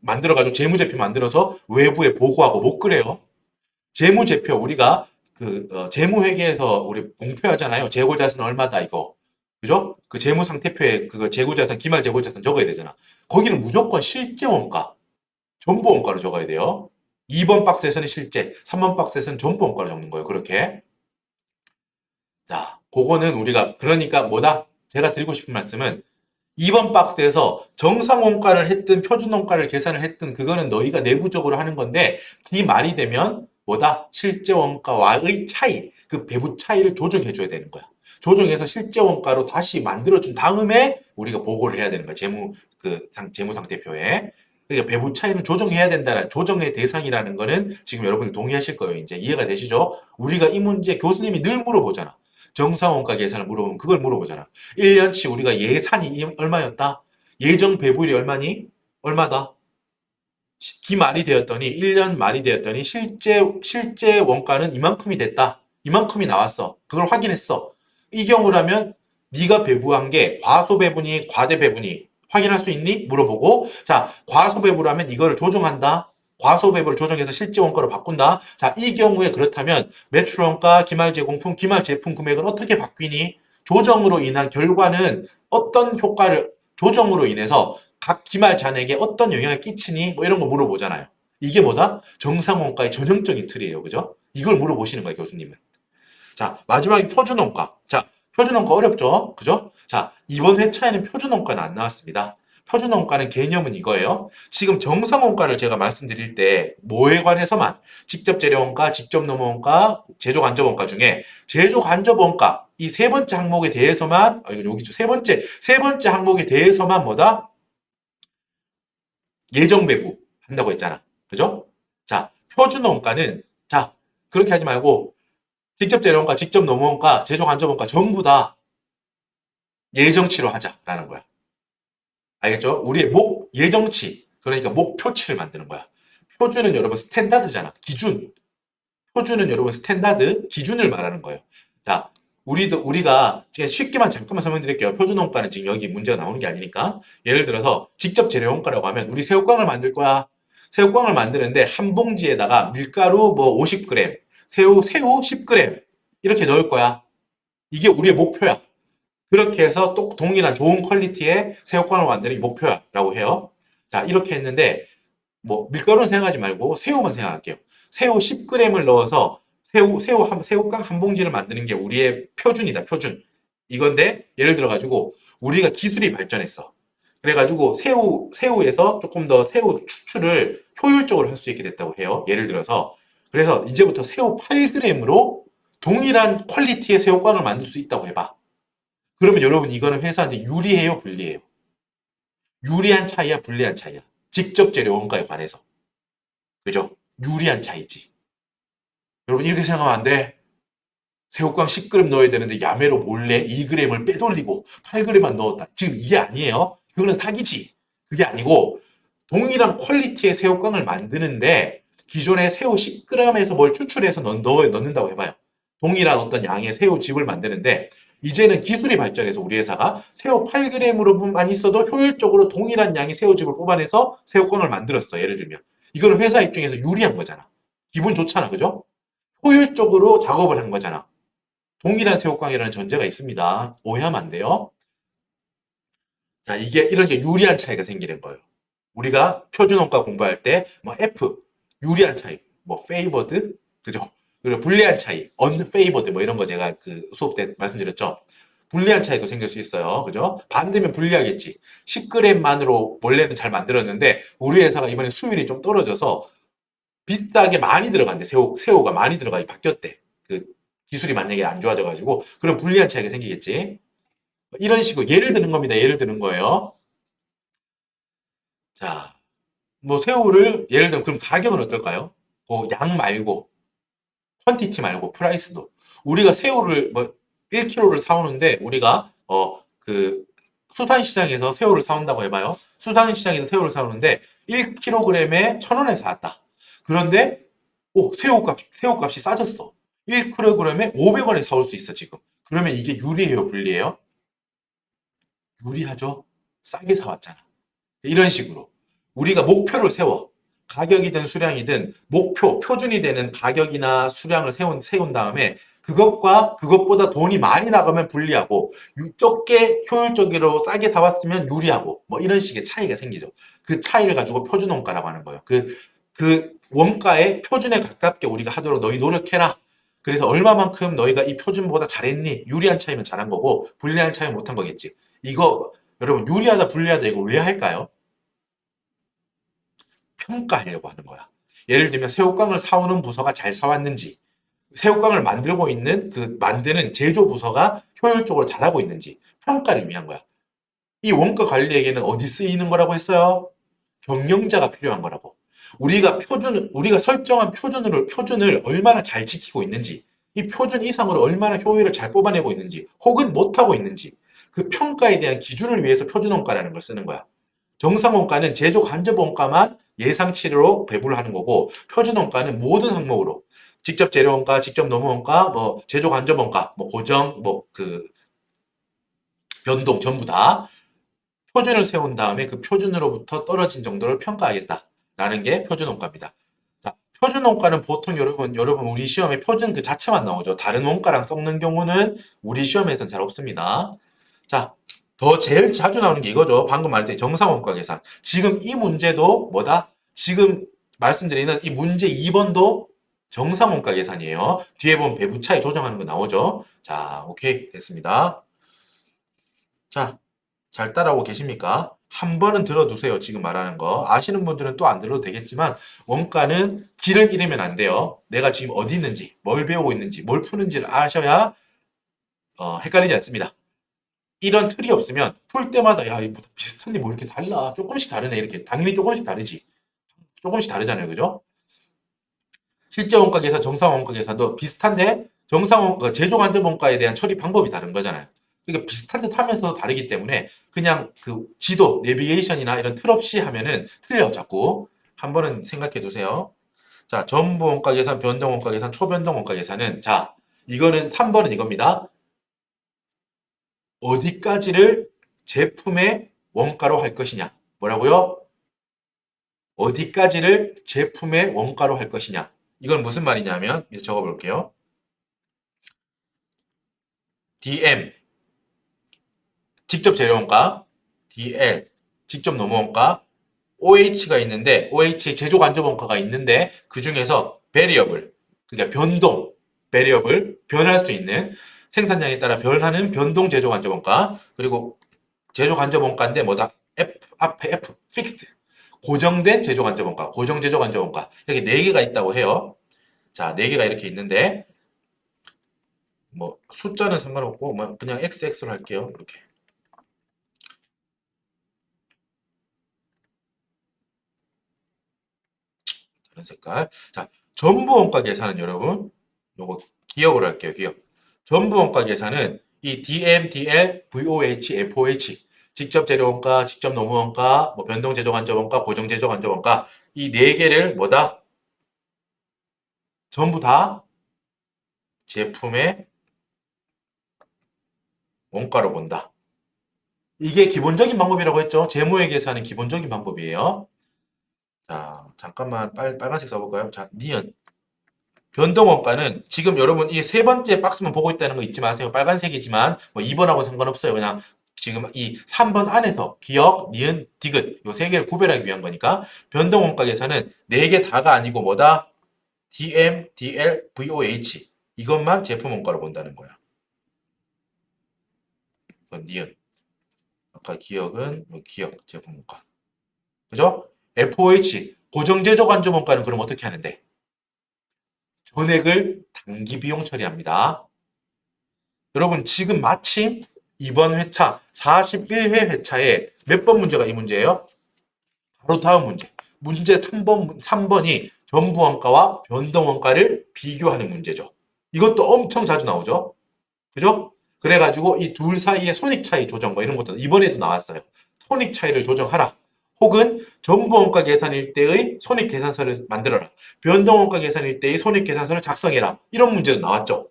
만들어가지고 재무제표 만들어서 외부에 보고하고 못 그래요. 재무제표 우리가 재무회계에서 우리 공표하잖아요. 재고자산 얼마다 이거. 그죠? 그 재무상태표에 그거 재고자산, 기말 재고자산 적어야 되잖아. 거기는 무조건 실제 원가, 전부 원가로 적어야 돼요. 2번 박스에서는 실제, 3번 박스에서는 전부 원가로 적는 거예요. 그렇게. 자, 그거는 우리가 그러니까 뭐다? 제가 드리고 싶은 말씀은 2번 박스에서 정상 원가를 했든 표준 원가를 계산을 했든 그거는 너희가 내부적으로 하는 건데 이 말이 되면 뭐다? 실제 원가와의 차이, 그 배부 차이를 조정해 줘야 되는 거야. 조정해서 실제 원가로 다시 만들어 준 다음에 우리가 보고를 해야 되는 거야. 재무 상태표에. 그러니까 배부 차이를 조정해야 된다는 조정의 대상이라는 거는 지금 여러분이 동의하실 거예요. 이제 이해가 되시죠? 우리가 이 문제 교수님이 늘 물어보잖아. 정상원가 계산을 물어보면 그걸 물어보잖아. 1년치 우리가 예산이 얼마였다? 예정 배부율이 얼마니? 얼마다? 기말이 되었더니 1년 말이 되었더니 실제 원가는 이만큼이 됐다. 이만큼이 나왔어. 그걸 확인했어. 이 경우라면 네가 배부한 게 과소배분이 과대배분이 확인할 수 있니? 물어보고 자 과소배부라면 이거를 조정한다. 과소배부를 조정해서 실제 원가로 바꾼다. 자, 이 경우에 그렇다면 매출원가, 기말제공품, 기말제품 금액은 어떻게 바뀌니? 조정으로 인한 결과는 어떤 효과를 조정으로 인해서 각 기말 잔액에 어떤 영향을 끼치니? 뭐 이런 거 물어보잖아요. 이게 뭐다? 정상원가의 전형적인 틀이에요. 그죠? 이걸 물어보시는 거예요, 교수님은. 자, 마지막에 표준원가. 자, 표준원가 어렵죠? 그죠? 자, 이번 회차에는 표준원가는 안 나왔습니다. 표준원가는 개념은 이거예요. 지금 정상원가를 제가 말씀드릴 때 뭐에 관해서만 직접 재료원가, 직접 노무원가, 제조간접원가 중에 제조간접원가 이 세 번째 항목에 대해서만 이거 여기죠. 세 번째 항목에 대해서만 뭐다? 예정 배부 한다고 했잖아. 그죠? 자, 표준원가는 자, 그렇게 하지 말고 직접 재료원가, 직접 노무원가, 제조간접원가 전부 다 예정치로 하자라는 거야. 알겠죠? 우리의 예정치, 그러니까 목표치를 만드는 거야. 표준은 여러분 스탠다드잖아. 기준. 표준은 여러분 스탠다드, 기준을 말하는 거예요. 자, 우리가 쉽게만 잠깐만 설명드릴게요. 표준원가는 지금 여기 문제가 나오는 게 아니니까. 예를 들어서 직접 재료원가라고 하면 우리 새우깡을 만들 거야. 새우깡을 만드는데 한 봉지에다가 밀가루 뭐 50g, 새우 10g 이렇게 넣을 거야. 이게 우리의 목표야. 그렇게 해서 또 동일한 좋은 퀄리티의 새우깡을 만드는 게 목표라고 해요. 자, 이렇게 했는데 뭐 밀가루는 생각하지 말고 새우만 생각할게요. 새우 10g을 넣어서 새우깡 한 봉지를 만드는 게 우리의 표준이다, 표준. 이건데 예를 들어 가지고 우리가 기술이 발전했어. 그래가지고 새우에서 조금 더 새우 추출을 효율적으로 할 수 있게 됐다고 해요. 예를 들어서 그래서 이제부터 새우 8g으로 동일한 퀄리티의 새우깡을 만들 수 있다고 해봐. 그러면 여러분 이거는 회사한테 유리해요, 불리해요? 유리한 차이야, 불리한 차이야? 직접 재료 원가에 관해서. 그죠? 유리한 차이지. 여러분 이렇게 생각하면 안 돼. 새우깡 10g 넣어야 되는데 야매로 몰래 2g을 빼돌리고 8g만 넣었다. 지금 이게 아니에요. 그거는 사기지. 그게 아니고 동일한 퀄리티의 새우깡을 만드는데 기존의 새우 10g에서 뭘 추출해서 넣는다고 해봐요. 동일한 어떤 양의 새우즙을 만드는데 이제는 기술이 발전해서 우리 회사가 새우 8g으로만 있어도 효율적으로 동일한 양의 새우즙을 뽑아내서 새우깡을 만들었어. 예를 들면. 이거는 회사 입장에서 유리한 거잖아. 기분 좋잖아. 그죠? 효율적으로 작업을 한 거잖아. 동일한 새우깡이라는 전제가 있습니다. 오해하면 안 돼요. 자, 이런 게 유리한 차이가 생기는 거예요. 우리가 표준원가 공부할 때, 뭐, F, 유리한 차이, 뭐, favored, 그죠? 그리고 불리한 차이, unfavored, 뭐, 이런 거 제가 그 수업 때 말씀드렸죠? 불리한 차이도 생길 수 있어요. 그죠? 반대면 불리하겠지. 10g만으로 원래는 잘 만들었는데, 우리 회사가 이번에 수율이 좀 떨어져서 비슷하게 많이 들어간대. 새우가 많이 들어가기 바뀌었대. 그 기술이 만약에 안 좋아져가지고, 그럼 불리한 차이가 생기겠지. 이런 식으로 예를 드는 겁니다. 예를 드는 거예요. 자, 뭐 새우를 예를 들면 그럼 가격은 어떨까요? 양 말고 퀀티티 말고 프라이스도 우리가 새우를 뭐 1kg를 사오는데 우리가 그 수산시장에서 새우를 사온다고 해봐요. 수산시장에서 새우를 사오는데 1kg에 1,000원에 사왔다. 그런데 새우값이 싸졌어. 1kg에 500원에 사올 수 있어 지금. 그러면 이게 유리해요, 불리해요? 유리하죠? 싸게 사왔잖아. 이런 식으로 우리가 목표를 세워. 가격이든 수량이든 표준이 되는 가격이나 수량을 세운 다음에 그것보다 돈이 많이 나가면 불리하고 적게 효율적으로 싸게 사왔으면 유리하고 뭐 이런 식의 차이가 생기죠. 그 차이를 가지고 표준원가라고 하는 거예요. 그 원가의 표준에 가깝게 우리가 하도록 너희 노력해라. 그래서 얼마만큼 너희가 이 표준보다 잘했니? 유리한 차이면 잘한 거고 불리한 차이면 못한 거겠지. 이거 여러분 유리하다 불리하다 이거 왜 할까요? 평가하려고 하는 거야. 예를 들면 새우깡을 사오는 부서가 잘 사왔는지, 새우깡을 만들고 있는 그 만드는 제조 부서가 효율적으로 잘하고 있는지 평가를 위한 거야. 이 원가 관리에게는 어디 쓰이는 거라고 했어요? 경영자가 필요한 거라고. 우리가 설정한 표준을 얼마나 잘 지키고 있는지, 이 표준 이상으로 얼마나 효율을 잘 뽑아내고 있는지, 혹은 못하고 있는지, 그 평가에 대한 기준을 위해서 표준원가라는 걸 쓰는 거야. 정상원가는 제조 간접 원가만 예상치로 배분을 하는 거고 표준원가는 모든 항목으로 직접 재료원가, 직접 노무원가, 뭐 제조 간접 원가, 뭐 고정, 뭐 그 변동 전부 다 표준을 세운 다음에 그 표준으로부터 떨어진 정도를 평가하겠다라는 게 표준원가입니다. 자, 표준원가는 보통 여러분 우리 시험에 표준 그 자체만 나오죠. 다른 원가랑 섞는 경우는 우리 시험에서는 잘 없습니다. 자, 제일 자주 나오는 게 이거죠. 방금 말했던 정상원가 계산. 지금 이 문제도 뭐다? 지금 말씀드리는 이 문제 2번도 정상원가 계산이에요. 뒤에 보면 배분 차이 조정하는 거 나오죠. 자, 오케이. 됐습니다. 자, 잘 따라오고 계십니까? 한 번은 들어두세요. 지금 말하는 거. 아시는 분들은 또 안 들어도 되겠지만 원가는 길을 잃으면 안 돼요. 내가 지금 어디 있는지, 뭘 배우고 있는지, 뭘 푸는지를 아셔야 헷갈리지 않습니다. 이런 틀이 없으면 풀 때마다 야, 이거 비슷한데 뭐 이렇게 달라. 조금씩 다르네. 이렇게. 당연히 조금씩 다르지. 조금씩 다르잖아요. 그죠? 실제 원가 계산, 정상 원가 계산도 비슷한데 제조 간접 원가에 대한 처리 방법이 다른 거잖아요. 그러니까 비슷한 듯 하면서도 다르기 때문에 그냥 그 지도, 내비게이션이나 이런 틀 없이 하면은 틀려요, 자꾸. 한 번은 생각해 두세요. 자, 전부 원가 계산, 변동 원가 계산, 초변동 원가 계산은 자, 이거는 3번은 이겁니다. 어디까지를 제품의 원가로 할 것이냐. 뭐라고요? 어디까지를 제품의 원가로 할 것이냐. 이건 무슨 말이냐면 이제 적어 볼게요. DM 직접 재료원가, DL 직접 노무원가, OH가 있는데 OH 제조 간접 원가가 있는데 그 중에서 베리어블 그러니까 변동 베리어블 변할 수 있는 생산량에 따라 변하는 변동 제조 간접 원가 그리고 제조 간접 원가인데 뭐다 F 앞에 F 픽스드 고정된 제조 간접 원가 고정 제조 간접 원가 이렇게 네 개가 있다고 해요. 자, 네 개가 이렇게 있는데 뭐 숫자는 상관없고 뭐 그냥 XX로 할게요. 이렇게. 다른 색깔. 자, 전부 원가 계산은 여러분 요거 기억으로 할게요. 기억. 전부 원가 계산은 이 DM, DL, VOH, FOH 직접 재료 원가, 직접 노무 원가, 뭐 변동 제조 간접 원가, 고정 제조 간접 원가 이 네 개를 뭐다? 전부 다 제품의 원가로 본다. 이게 기본적인 방법이라고 했죠. 재무회 계산은 기본적인 방법이에요. 자, 잠깐만 빨간색 써볼까요? 자, 니은. 변동 원가는 지금 여러분 이 세 번째 박스만 보고 있다는 거 잊지 마세요. 빨간색이지만 뭐 2번하고 상관없어요. 그냥 지금 이 3번 안에서 기억, 니은, 디귿 요 세 개를 구별하기 위한 거니까 변동 원가 계산은 네 개 다가 아니고 뭐다? DM, DL, VOH 이것만 제품 원가로 본다는 거야. 이건 니은. 아까 기억은 기억 제품 원가. 그죠? FOH 고정 제조 간접 원가는 그럼 어떻게 하는데? 전액을 단기 비용 처리합니다. 여러분 지금 마침 이번 회차 41회 회차에 몇 번 문제가 이 문제예요? 바로 다음 문제. 문제 3번이 전부 원가와 변동 원가를 비교하는 문제죠. 이것도 엄청 자주 나오죠. 그죠? 그래가지고 이 둘 사이의 손익 차이 조정 뭐 이런 것도 이번에도 나왔어요. 손익 차이를 조정하라. 혹은 전부 원가 계산일 때의 손익 계산서를 만들어라. 변동 원가 계산일 때의 손익 계산서를 작성해라. 이런 문제도 나왔죠.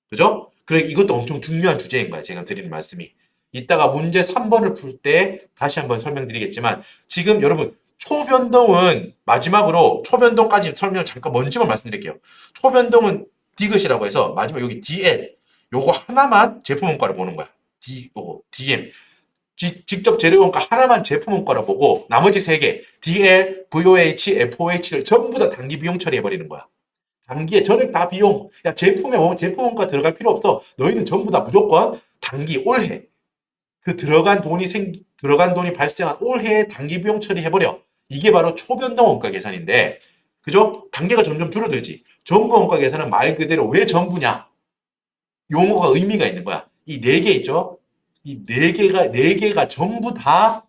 그죠? 그래 이것도 엄청 중요한 주제인 거야. 제가 드리는 말씀이. 이따가 문제 3번을 풀 때 다시 한번 설명드리겠지만 지금 여러분 초변동은 마지막으로 초변동까지 설명 잠깐 먼지만 말씀드릴게요. 초변동은 디귿이라고 해서 마지막 여기 DL 요거 하나만 제품 원가로 보는 거야. 요거 DM 직접 재료 원가 하나만 제품 원가로 보고 나머지 세 개 DL, VOH, FOH를 전부 다 단기 비용 처리해 버리는 거야. 단기에 전액 다 비용. 야 제품 원가 들어갈 필요 없어. 너희는 전부 다 무조건 단기 올해 그 들어간 돈이 발생한 올해의 단기 비용 처리해 버려. 이게 바로 초변동 원가 계산인데, 그죠? 단계가 점점 줄어들지. 전부 원가 계산은 말 그대로 왜 전부냐? 용어가 의미가 있는 거야. 이 네 개 있죠? 이 네 개가 전부 다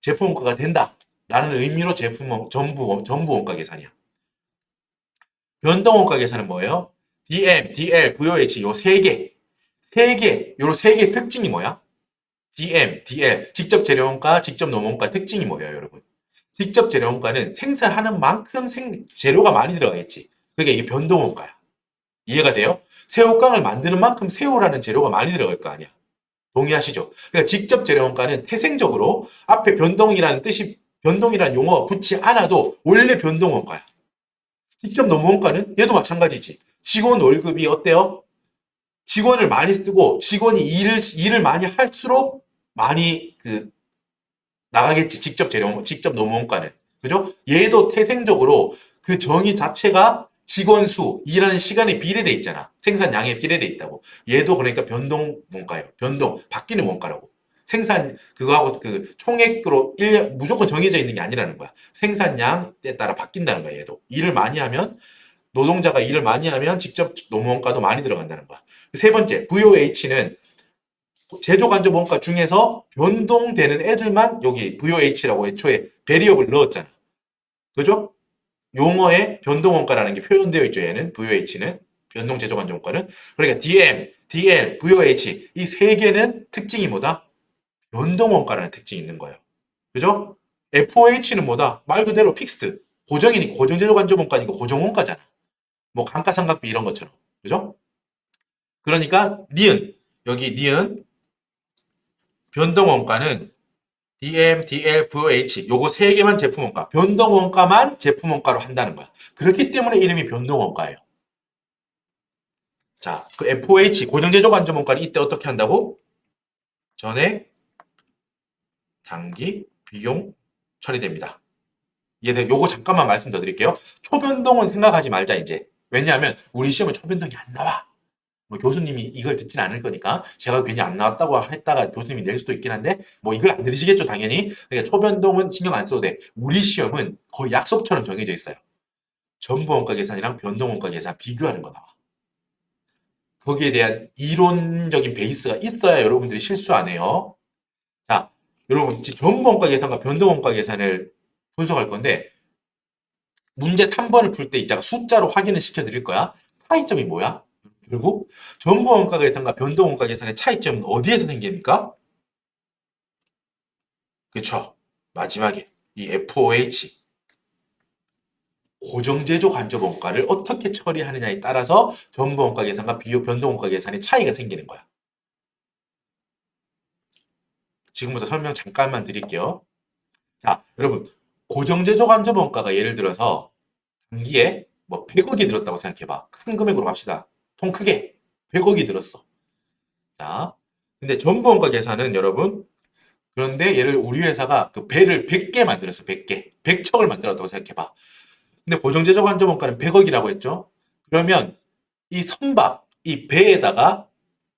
제품 원가가 된다. 라는 의미로 전부 원가 계산이야. 변동 원가 계산은 뭐예요? DM, DL, VOH 요 요 세 개 특징이 뭐야? DM, DL, 직접 재료원가, 직접 노무원가 특징이 뭐예요, 여러분? 직접 재료원가는 생산하는 만큼 재료가 많이 들어가겠지. 그게 이게 변동원가야. 이해가 돼요? 새우깡을 만드는 만큼 새우라는 재료가 많이 들어갈 거 아니야. 동의하시죠? 그러니까 직접 재료원가는 태생적으로 앞에 변동이라는 용어 붙지 않아도 원래 변동원가야. 직접 노무원가는 얘도 마찬가지지. 직원 월급이 어때요? 직원을 많이 쓰고 직원이 일을 많이 할수록 많이 나가겠지. 직접 노무원가는. 그죠? 얘도 태생적으로 그 정의 자체가 직원 수, 일하는 시간에 비례돼 있잖아. 생산량에 비례돼 있다고. 얘도 그러니까 변동 원가예요. 바뀌는 원가라고. 생산 그거하고 그 총액으로 무조건 정해져 있는 게 아니라는 거야. 생산량에 따라 바뀐다는 거야. 얘도 일을 많이 하면 노동자가 일을 많이 하면 직접 노무원가도 많이 들어간다는 거야. 세 번째 VOH는 제조간접원가 중에서 변동되는 애들만 여기 VOH라고 애초에 베리어블 넣었잖아. 그죠? 용어에 변동원가라는 게 표현되어 있죠. 얘는 VOH는 변동제조간접원가는 그러니까 DM, DL, VOH 이 세 개는 특징이 뭐다? 변동원가라는 특징이 있는 거예요. 그죠? FOH는 뭐다? 말 그대로 픽스드 고정이니까 고정제조간접원가니까 고정원가잖아. 뭐 감가상각비 이런 것처럼. 그죠? 그러니까 니은 여기 니은 변동원가는 DM, DL, VOH 요거 세 개만 제품원가 변동원가만 제품원가로 한다는 거야. 그렇기 때문에 이름이 변동원가예요. 자, 그 FOH 고정제조간접원가는 이때 어떻게 한다고? 전액 단기 비용 처리됩니다. 이해돼? 요거 잠깐만 말씀 더 드릴게요. 초변동은 생각하지 말자 이제. 왜냐하면 우리 시험에 초변동이 안 나와. 뭐 교수님이 이걸 듣진 않을 거니까 제가 괜히 안 나왔다고 했다가 교수님이 낼 수도 있긴 한데 뭐 이걸 안 들으시겠죠 당연히. 그러니까 초변동은 신경 안 써도 돼. 우리 시험은 거의 약속처럼 정해져 있어요. 전부원가 계산이랑 변동원가 계산 비교하는 거 나와. 거기에 대한 이론적인 베이스가 있어야 여러분들이 실수 안 해요. 자, 여러분 전부원가 계산과 변동원가 계산을 분석할 건데 문제 3번을 풀 때 이자가 숫자로 확인을 시켜드릴 거야. 차이점이 뭐야? 결국 전부원가 계산과 변동원가 계산의 차이점은 어디에서 생깁니까? 그쵸? 마지막에 이 FOH 고정제조 간접원가를 어떻게 처리하느냐에 따라서 전부원가 계산과 비교 변동원가 계산의 차이가 생기는 거야. 지금부터 설명 잠깐만 드릴게요. 자, 여러분 고정제조 간접원가가 예를 들어서 단기에 뭐 100억이 들었다고 생각해봐. 큰 금액으로 갑시다. 통 크게 100억이 들었어. 자, 근데 전부원가 계산은 여러분 그런데 얘를 우리 회사가 그 배를 100개 만들었어. 100개. 100척을 만들었다고 생각해봐. 근데 고정제조 간접원가는 100억이라고 했죠. 그러면 이 선박, 이 배에다가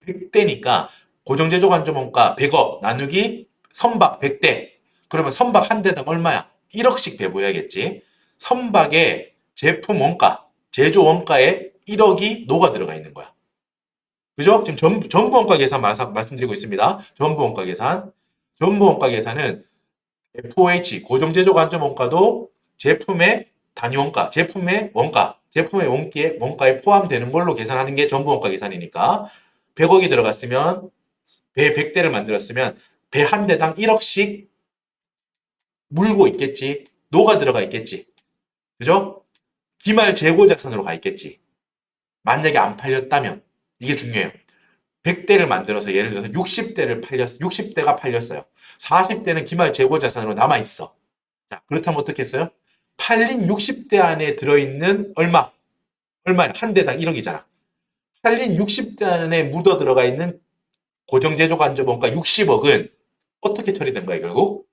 100대니까 고정제조 간접원가 100억 나누기 선박 100대. 그러면 선박 한 대당 얼마야? 1억씩 배부해야겠지. 선박의 제품 원가, 제조 원가에 1억이 녹아 들어가 있는 거야. 그죠? 지금 전부 원가 계산 말씀드리고 있습니다. 전부 원가 계산. 전부 원가 계산은 FOH, 고정제조 간접 원가도 제품의 단위 원가, 제품의 원가, 제품의 원가에 포함되는 걸로 계산하는 게 전부 원가 계산이니까 100억이 들어갔으면 배 100대를 만들었으면 배 한 대당 1억씩 물고 있겠지. 녹아 들어가 있겠지. 그죠? 기말 재고 자산으로 가 있겠지. 만약에 안 팔렸다면 이게 중요해요. 100대를 만들어서 예를 들어서 60대가 팔렸어요. 40대는 기말 재고 자산으로 남아 있어. 자, 그렇다면 어떻게 했어요? 팔린 60대 안에 들어있는 얼마야? 한 대당 1억이잖아. 팔린 60대 안에 묻어 들어가 있는 고정제조 간접원가 60억은 어떻게 처리된 거야, 결국?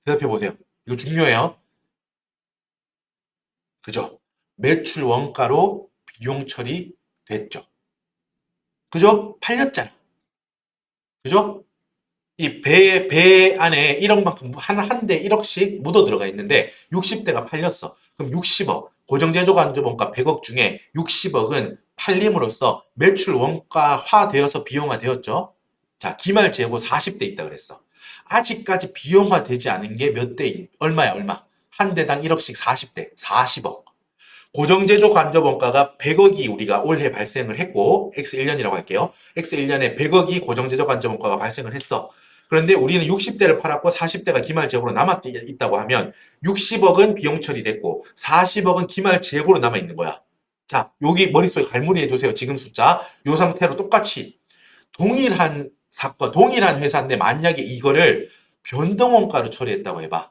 대답해 보세요. 이거 중요해요. 그죠? 매출 원가로 비용 처리됐죠. 그죠? 팔렸잖아. 그죠? 이 배 안에 1억만큼 한 대 1억씩 묻어 들어가 있는데 60대가 팔렸어. 그럼 60억. 고정제조 간접원가 100억 중에 60억은 팔림으로써 매출 원가화 되어서 비용화 되었죠. 자, 기말 재고 40대 있다 그랬어. 아직까지 비용화 되지 않은 게 몇 대, 얼마야, 얼마? 한 대당 1억씩 40대, 40억. 고정제조 간접원가가 100억이 우리가 올해 발생을 했고 X1년이라고 할게요. X1년에 100억이 고정제조 간접원가가 발생을 했어. 그런데 우리는 60대를 팔았고 40대가 기말재고로 남아있다고 하면 60억은 비용 처리됐고 40억은 기말재고로 남아있는 거야. 자, 여기 머릿속에 갈무리 해두세요. 지금 숫자. 이 상태로 똑같이 동일한 사건, 동일한 회사인데 만약에 이거를 변동원가로 처리했다고 해봐.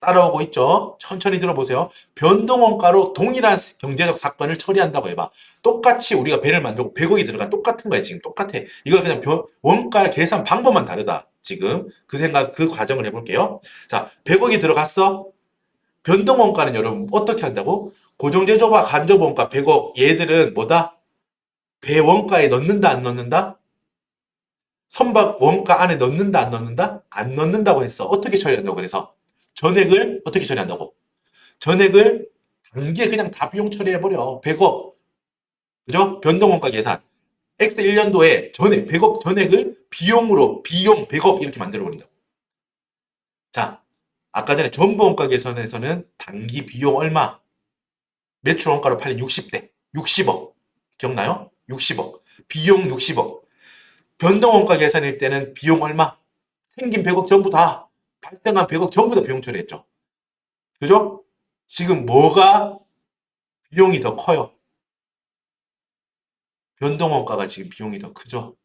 따라오고 있죠. 천천히 들어보세요. 변동원가로 동일한 경제적 사건을 처리한다고 해봐. 똑같이 우리가 배를 만들고 100억이 들어가 똑같은 거야. 지금 똑같아. 이걸 그냥 원가 계산 방법만 다르다. 지금 그 과정을 해볼게요. 자, 100억이 들어갔어. 변동원가는 여러분 어떻게 한다고? 고정제조와 간접원가 100억 얘들은 뭐다? 배 원가에 넣는다 안 넣는다? 선박 원가 안에 넣는다, 안 넣는다? 안 넣는다고 했어. 어떻게 처리한다고 그래서? 전액을 어떻게 처리한다고? 전액을 단기에 그냥 다 비용 처리해버려. 100억. 그죠? 변동원가 계산. X 1년도에 전액, 100억 전액을 비용으로, 비용 100억 이렇게 만들어버린다고. 자, 아까 전에 전부원가 계산에서는 단기 비용 얼마? 매출 원가로 팔린 60대, 60억. 기억나요? 60억. 비용 60억. 변동원가 계산일 때는 비용 얼마? 생긴 100억 전부 다, 발생한 100억 전부 다 비용 처리했죠. 그죠? 지금 뭐가 비용이 더 커요? 변동원가가 지금 비용이 더 크죠?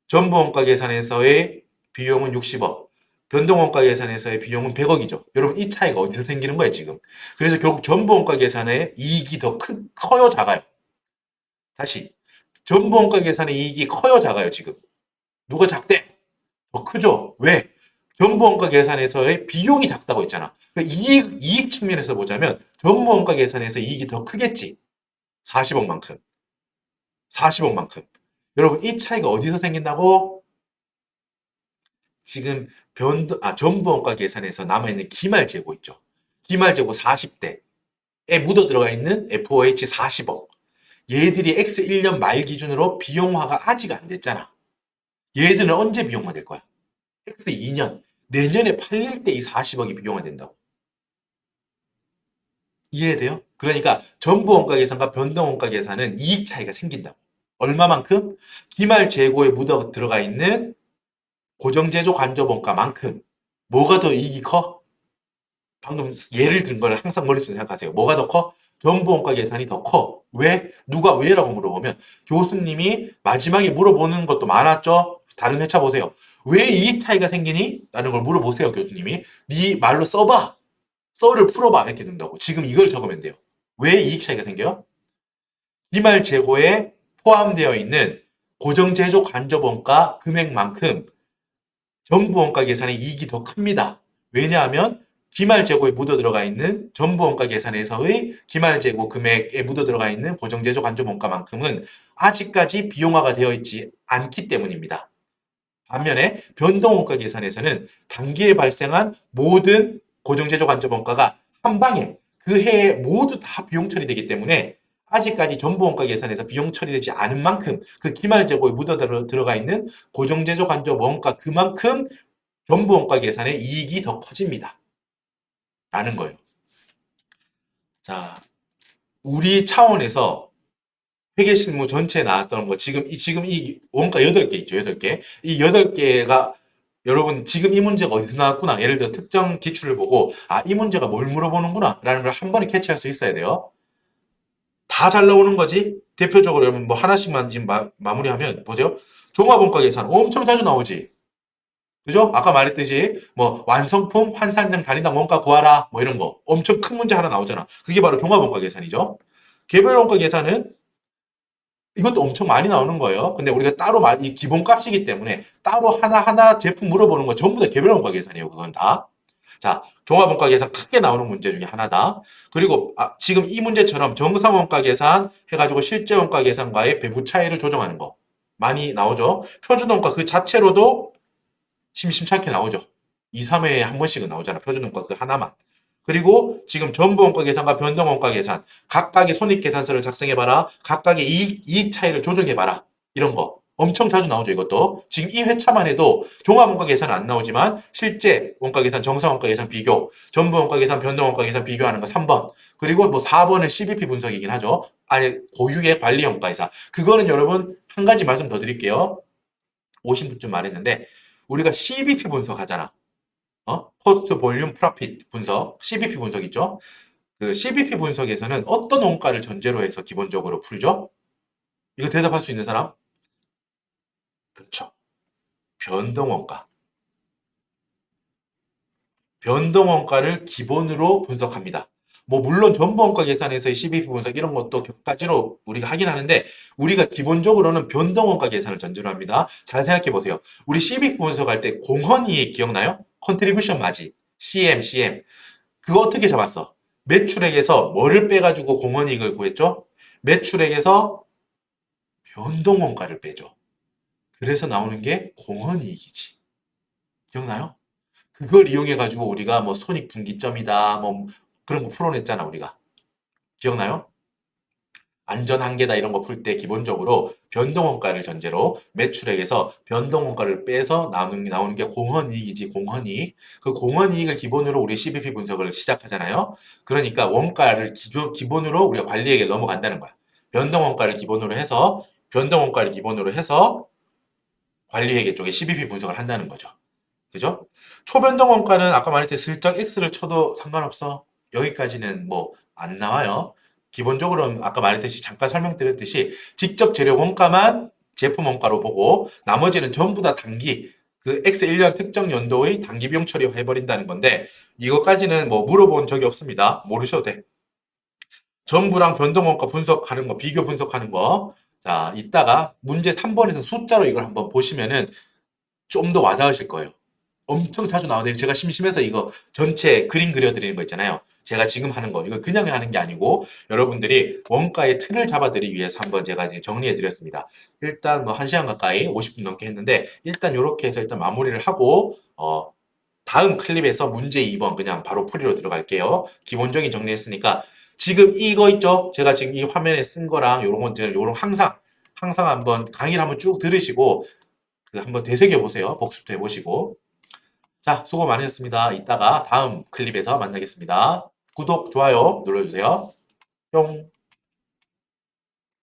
전부원가 계산에서의 비용은 60억. 변동원가 계산에서의 비용은 100억이죠. 여러분 이 차이가 어디서 생기는 거예요 지금? 그래서 결국 전부원가 계산의 이익이 더 커요 작아요? 다시 전부원가 계산의 이익이 커요 작아요 지금? 누가 작대? 더 크죠? 왜? 전부원가 계산에서의 비용이 작다고 했잖아. 그러니까 이익 측면에서 보자면 전부원가 계산에서 이익이 더 크겠지. 40억만큼. 40억만큼. 여러분 이 차이가 어디서 생긴다고? 지금 전부원가 계산에서 남아있는 기말재고 있죠. 기말재고 40대에 묻어 들어가 있는 FOH 40억. 얘들이 X 1년 말 기준으로 비용화가 아직 안 됐잖아. 얘들은 언제 비용화 될 거야? X 2년. 내년에 팔릴 때 이 40억이 비용화 된다고. 이해돼요? 그러니까 전부원가 계산과 변동원가 계산은 이익 차이가 생긴다고. 얼마만큼? 기말 재고에 묻어 들어가 있는 고정제조 간접원가만큼. 뭐가 더 이익이 커? 방금 예를 든 걸 항상 머릿속에 생각하세요. 뭐가 더 커? 정보원가 계산이 더 커. 왜? 누가 왜라고 물어보면 교수님이 마지막에 물어보는 것도 많았죠? 다른 회차 보세요. 왜 이익 차이가 생기니? 라는 걸 물어보세요, 교수님이. 네 말로 써봐. 썰을 풀어봐. 이렇게 된다고. 지금 이걸 적으면 돼요. 왜 이익 차이가 생겨요? 이말 재고에 포함되어 있는 고정제조 간접원가 금액만큼 정부원가 계산의 이익이 더 큽니다. 왜냐하면 기말 재고에 묻어 들어가 있는 전부원가 계산에서의 기말 재고 금액에 묻어 들어가 있는 고정제조 간접원가만큼은 아직까지 비용화가 되어 있지 않기 때문입니다. 반면에 변동원가 계산에서는 단기에 발생한 모든 고정제조 간접원가가 한 방에 그 해에 모두 다 비용 처리되기 때문에 아직까지 전부원가 계산에서 비용 처리되지 않은 만큼 그 기말 재고에 묻어 들어가 있는 고정제조 간접원가 그만큼 전부원가 계산의 이익이 더 커집니다. 라는 거예요. 자, 우리 차원에서 회계실무 전체에 나왔던 거 지금 이 원가 8개 있죠. 8개. 이 8개가 여러분 지금 이 문제가 어디서 나왔구나. 예를 들어 특정 기출을 보고 이 문제가 뭘 물어보는구나 라는 걸 한 번에 캐치할 수 있어야 돼요. 다 잘 나오는 거지. 대표적으로 여러분 뭐 하나씩만 지금 마무리하면 보세요. 종합원가 계산 엄청 자주 나오지. 그죠? 아까 말했듯이 뭐 완성품 환산량 단위당 원가 구하라 뭐 이런 거 엄청 큰 문제 하나 나오잖아. 그게 바로 종합원가 계산이죠. 개별원가 계산은 이것도 엄청 많이 나오는 거예요. 근데 우리가 따로 이 기본값이기 때문에 따로 하나하나 제품 물어보는 거 전부 다 개별원가 계산이에요. 그건 다. 자, 종합원가 계산 크게 나오는 문제 중에 하나다. 그리고 지금 이 문제처럼 정상원가 계산 해가지고 실제원가 계산과의 배분 차이를 조정하는 거 많이 나오죠. 표준원가 그 자체로도 심심찮게 나오죠. 2, 3회에 한 번씩은 나오잖아. 표준원가 그 하나만. 그리고 지금 전부원가 계산과 변동원가 계산 각각의 손익계산서를 작성해봐라. 각각의 이익 차이를 조정해봐라. 이런 거 엄청 자주 나오죠. 이것도 지금 이 회차만 해도 종합원가 계산은 안 나오지만 실제 원가 계산, 정상원가 계산 비교, 전부원가 계산, 변동원가 계산 비교하는 거 3번. 그리고 뭐 4번은 CBP 분석이긴 하죠. 아니 고유의 관리원가 계산. 그거는 여러분 한 가지 말씀 더 드릴게요. 오신 분쯤 말했는데 우리가 CBP 분석하잖아. 코스트 볼륨 프로핏 분석, CBP 분석 있죠? 그 CBP 분석에서는 어떤 원가를 전제로 해서 기본적으로 풀죠? 이거 대답할 수 있는 사람? 그렇죠. 변동원가. 변동원가를 기본으로 분석합니다. 뭐 물론 전부원가 계산에서의 CBP 분석 이런 것도 격가지로 우리가 하긴 하는데 우리가 기본적으로는 변동원가 계산을 전제로 합니다. 잘 생각해 보세요. 우리 CBP 분석할 때 공헌이익 기억나요? 컨트리뷰션 마진, CM. 그거 어떻게 잡았어? 매출액에서 뭐를 빼가지고 공헌이익을 구했죠? 매출액에서 변동원가를 빼죠. 그래서 나오는 게 공헌이익이지. 기억나요? 그걸 이용해가지고 우리가 뭐 손익분기점이다, 뭐 그런 거 풀어냈잖아, 우리가. 기억나요? 안전한계다 이런 거 풀 때 기본적으로 변동원가를 전제로 매출액에서 변동원가를 빼서 나오는 게 공헌이익이지, 공헌이익. 그 공헌이익을 기본으로 우리 CBP 분석을 시작하잖아요. 그러니까 원가를 기본으로 우리가 관리액에 넘어간다는 거야. 변동원가를 기본으로 해서, 변동원가를 기본으로 해서 관리회계 쪽에 CBP 분석을 한다는 거죠. 그죠? 초변동 원가는 아까 말했듯이 슬쩍 X를 쳐도 상관없어. 여기까지는 뭐 안 나와요. 기본적으로는 아까 말했듯이 잠깐 설명드렸듯이 직접 재료 원가만 제품 원가로 보고 나머지는 전부 다 단기 그 X 1년 특정 연도의 단기 비용 처리해버린다는 건데 이것까지는 뭐 물어본 적이 없습니다. 모르셔도 돼. 전부랑 변동 원가 분석하는 거, 비교 분석하는 거. 자, 이따가 문제 3번에서 숫자로 이걸 한번 보시면은 좀 더 와닿으실 거예요. 엄청 자주 나오는데 제가 심심해서 이거 전체 그림 그려드리는 거 있잖아요. 제가 지금 하는 거 이거 그냥 하는 게 아니고 여러분들이 원가의 틀을 잡아드리기 위해서 한번 제가 지금 정리해드렸습니다. 일단 뭐 1시간 가까이 50분 넘게 했는데 일단 이렇게 해서 일단 마무리를 하고 다음 클립에서 문제 2번 그냥 바로 풀이로 들어갈게요. 기본적인 정리했으니까 지금 이거 있죠? 제가 지금 이 화면에 쓴 거랑 요런 것들 요런 항상 한번 강의를 한번 쭉 들으시고 그 한번 되새겨 보세요. 복습도 해보시고. 자, 수고 많으셨습니다. 이따가 다음 클립에서 만나겠습니다. 구독, 좋아요 눌러주세요. 뿅.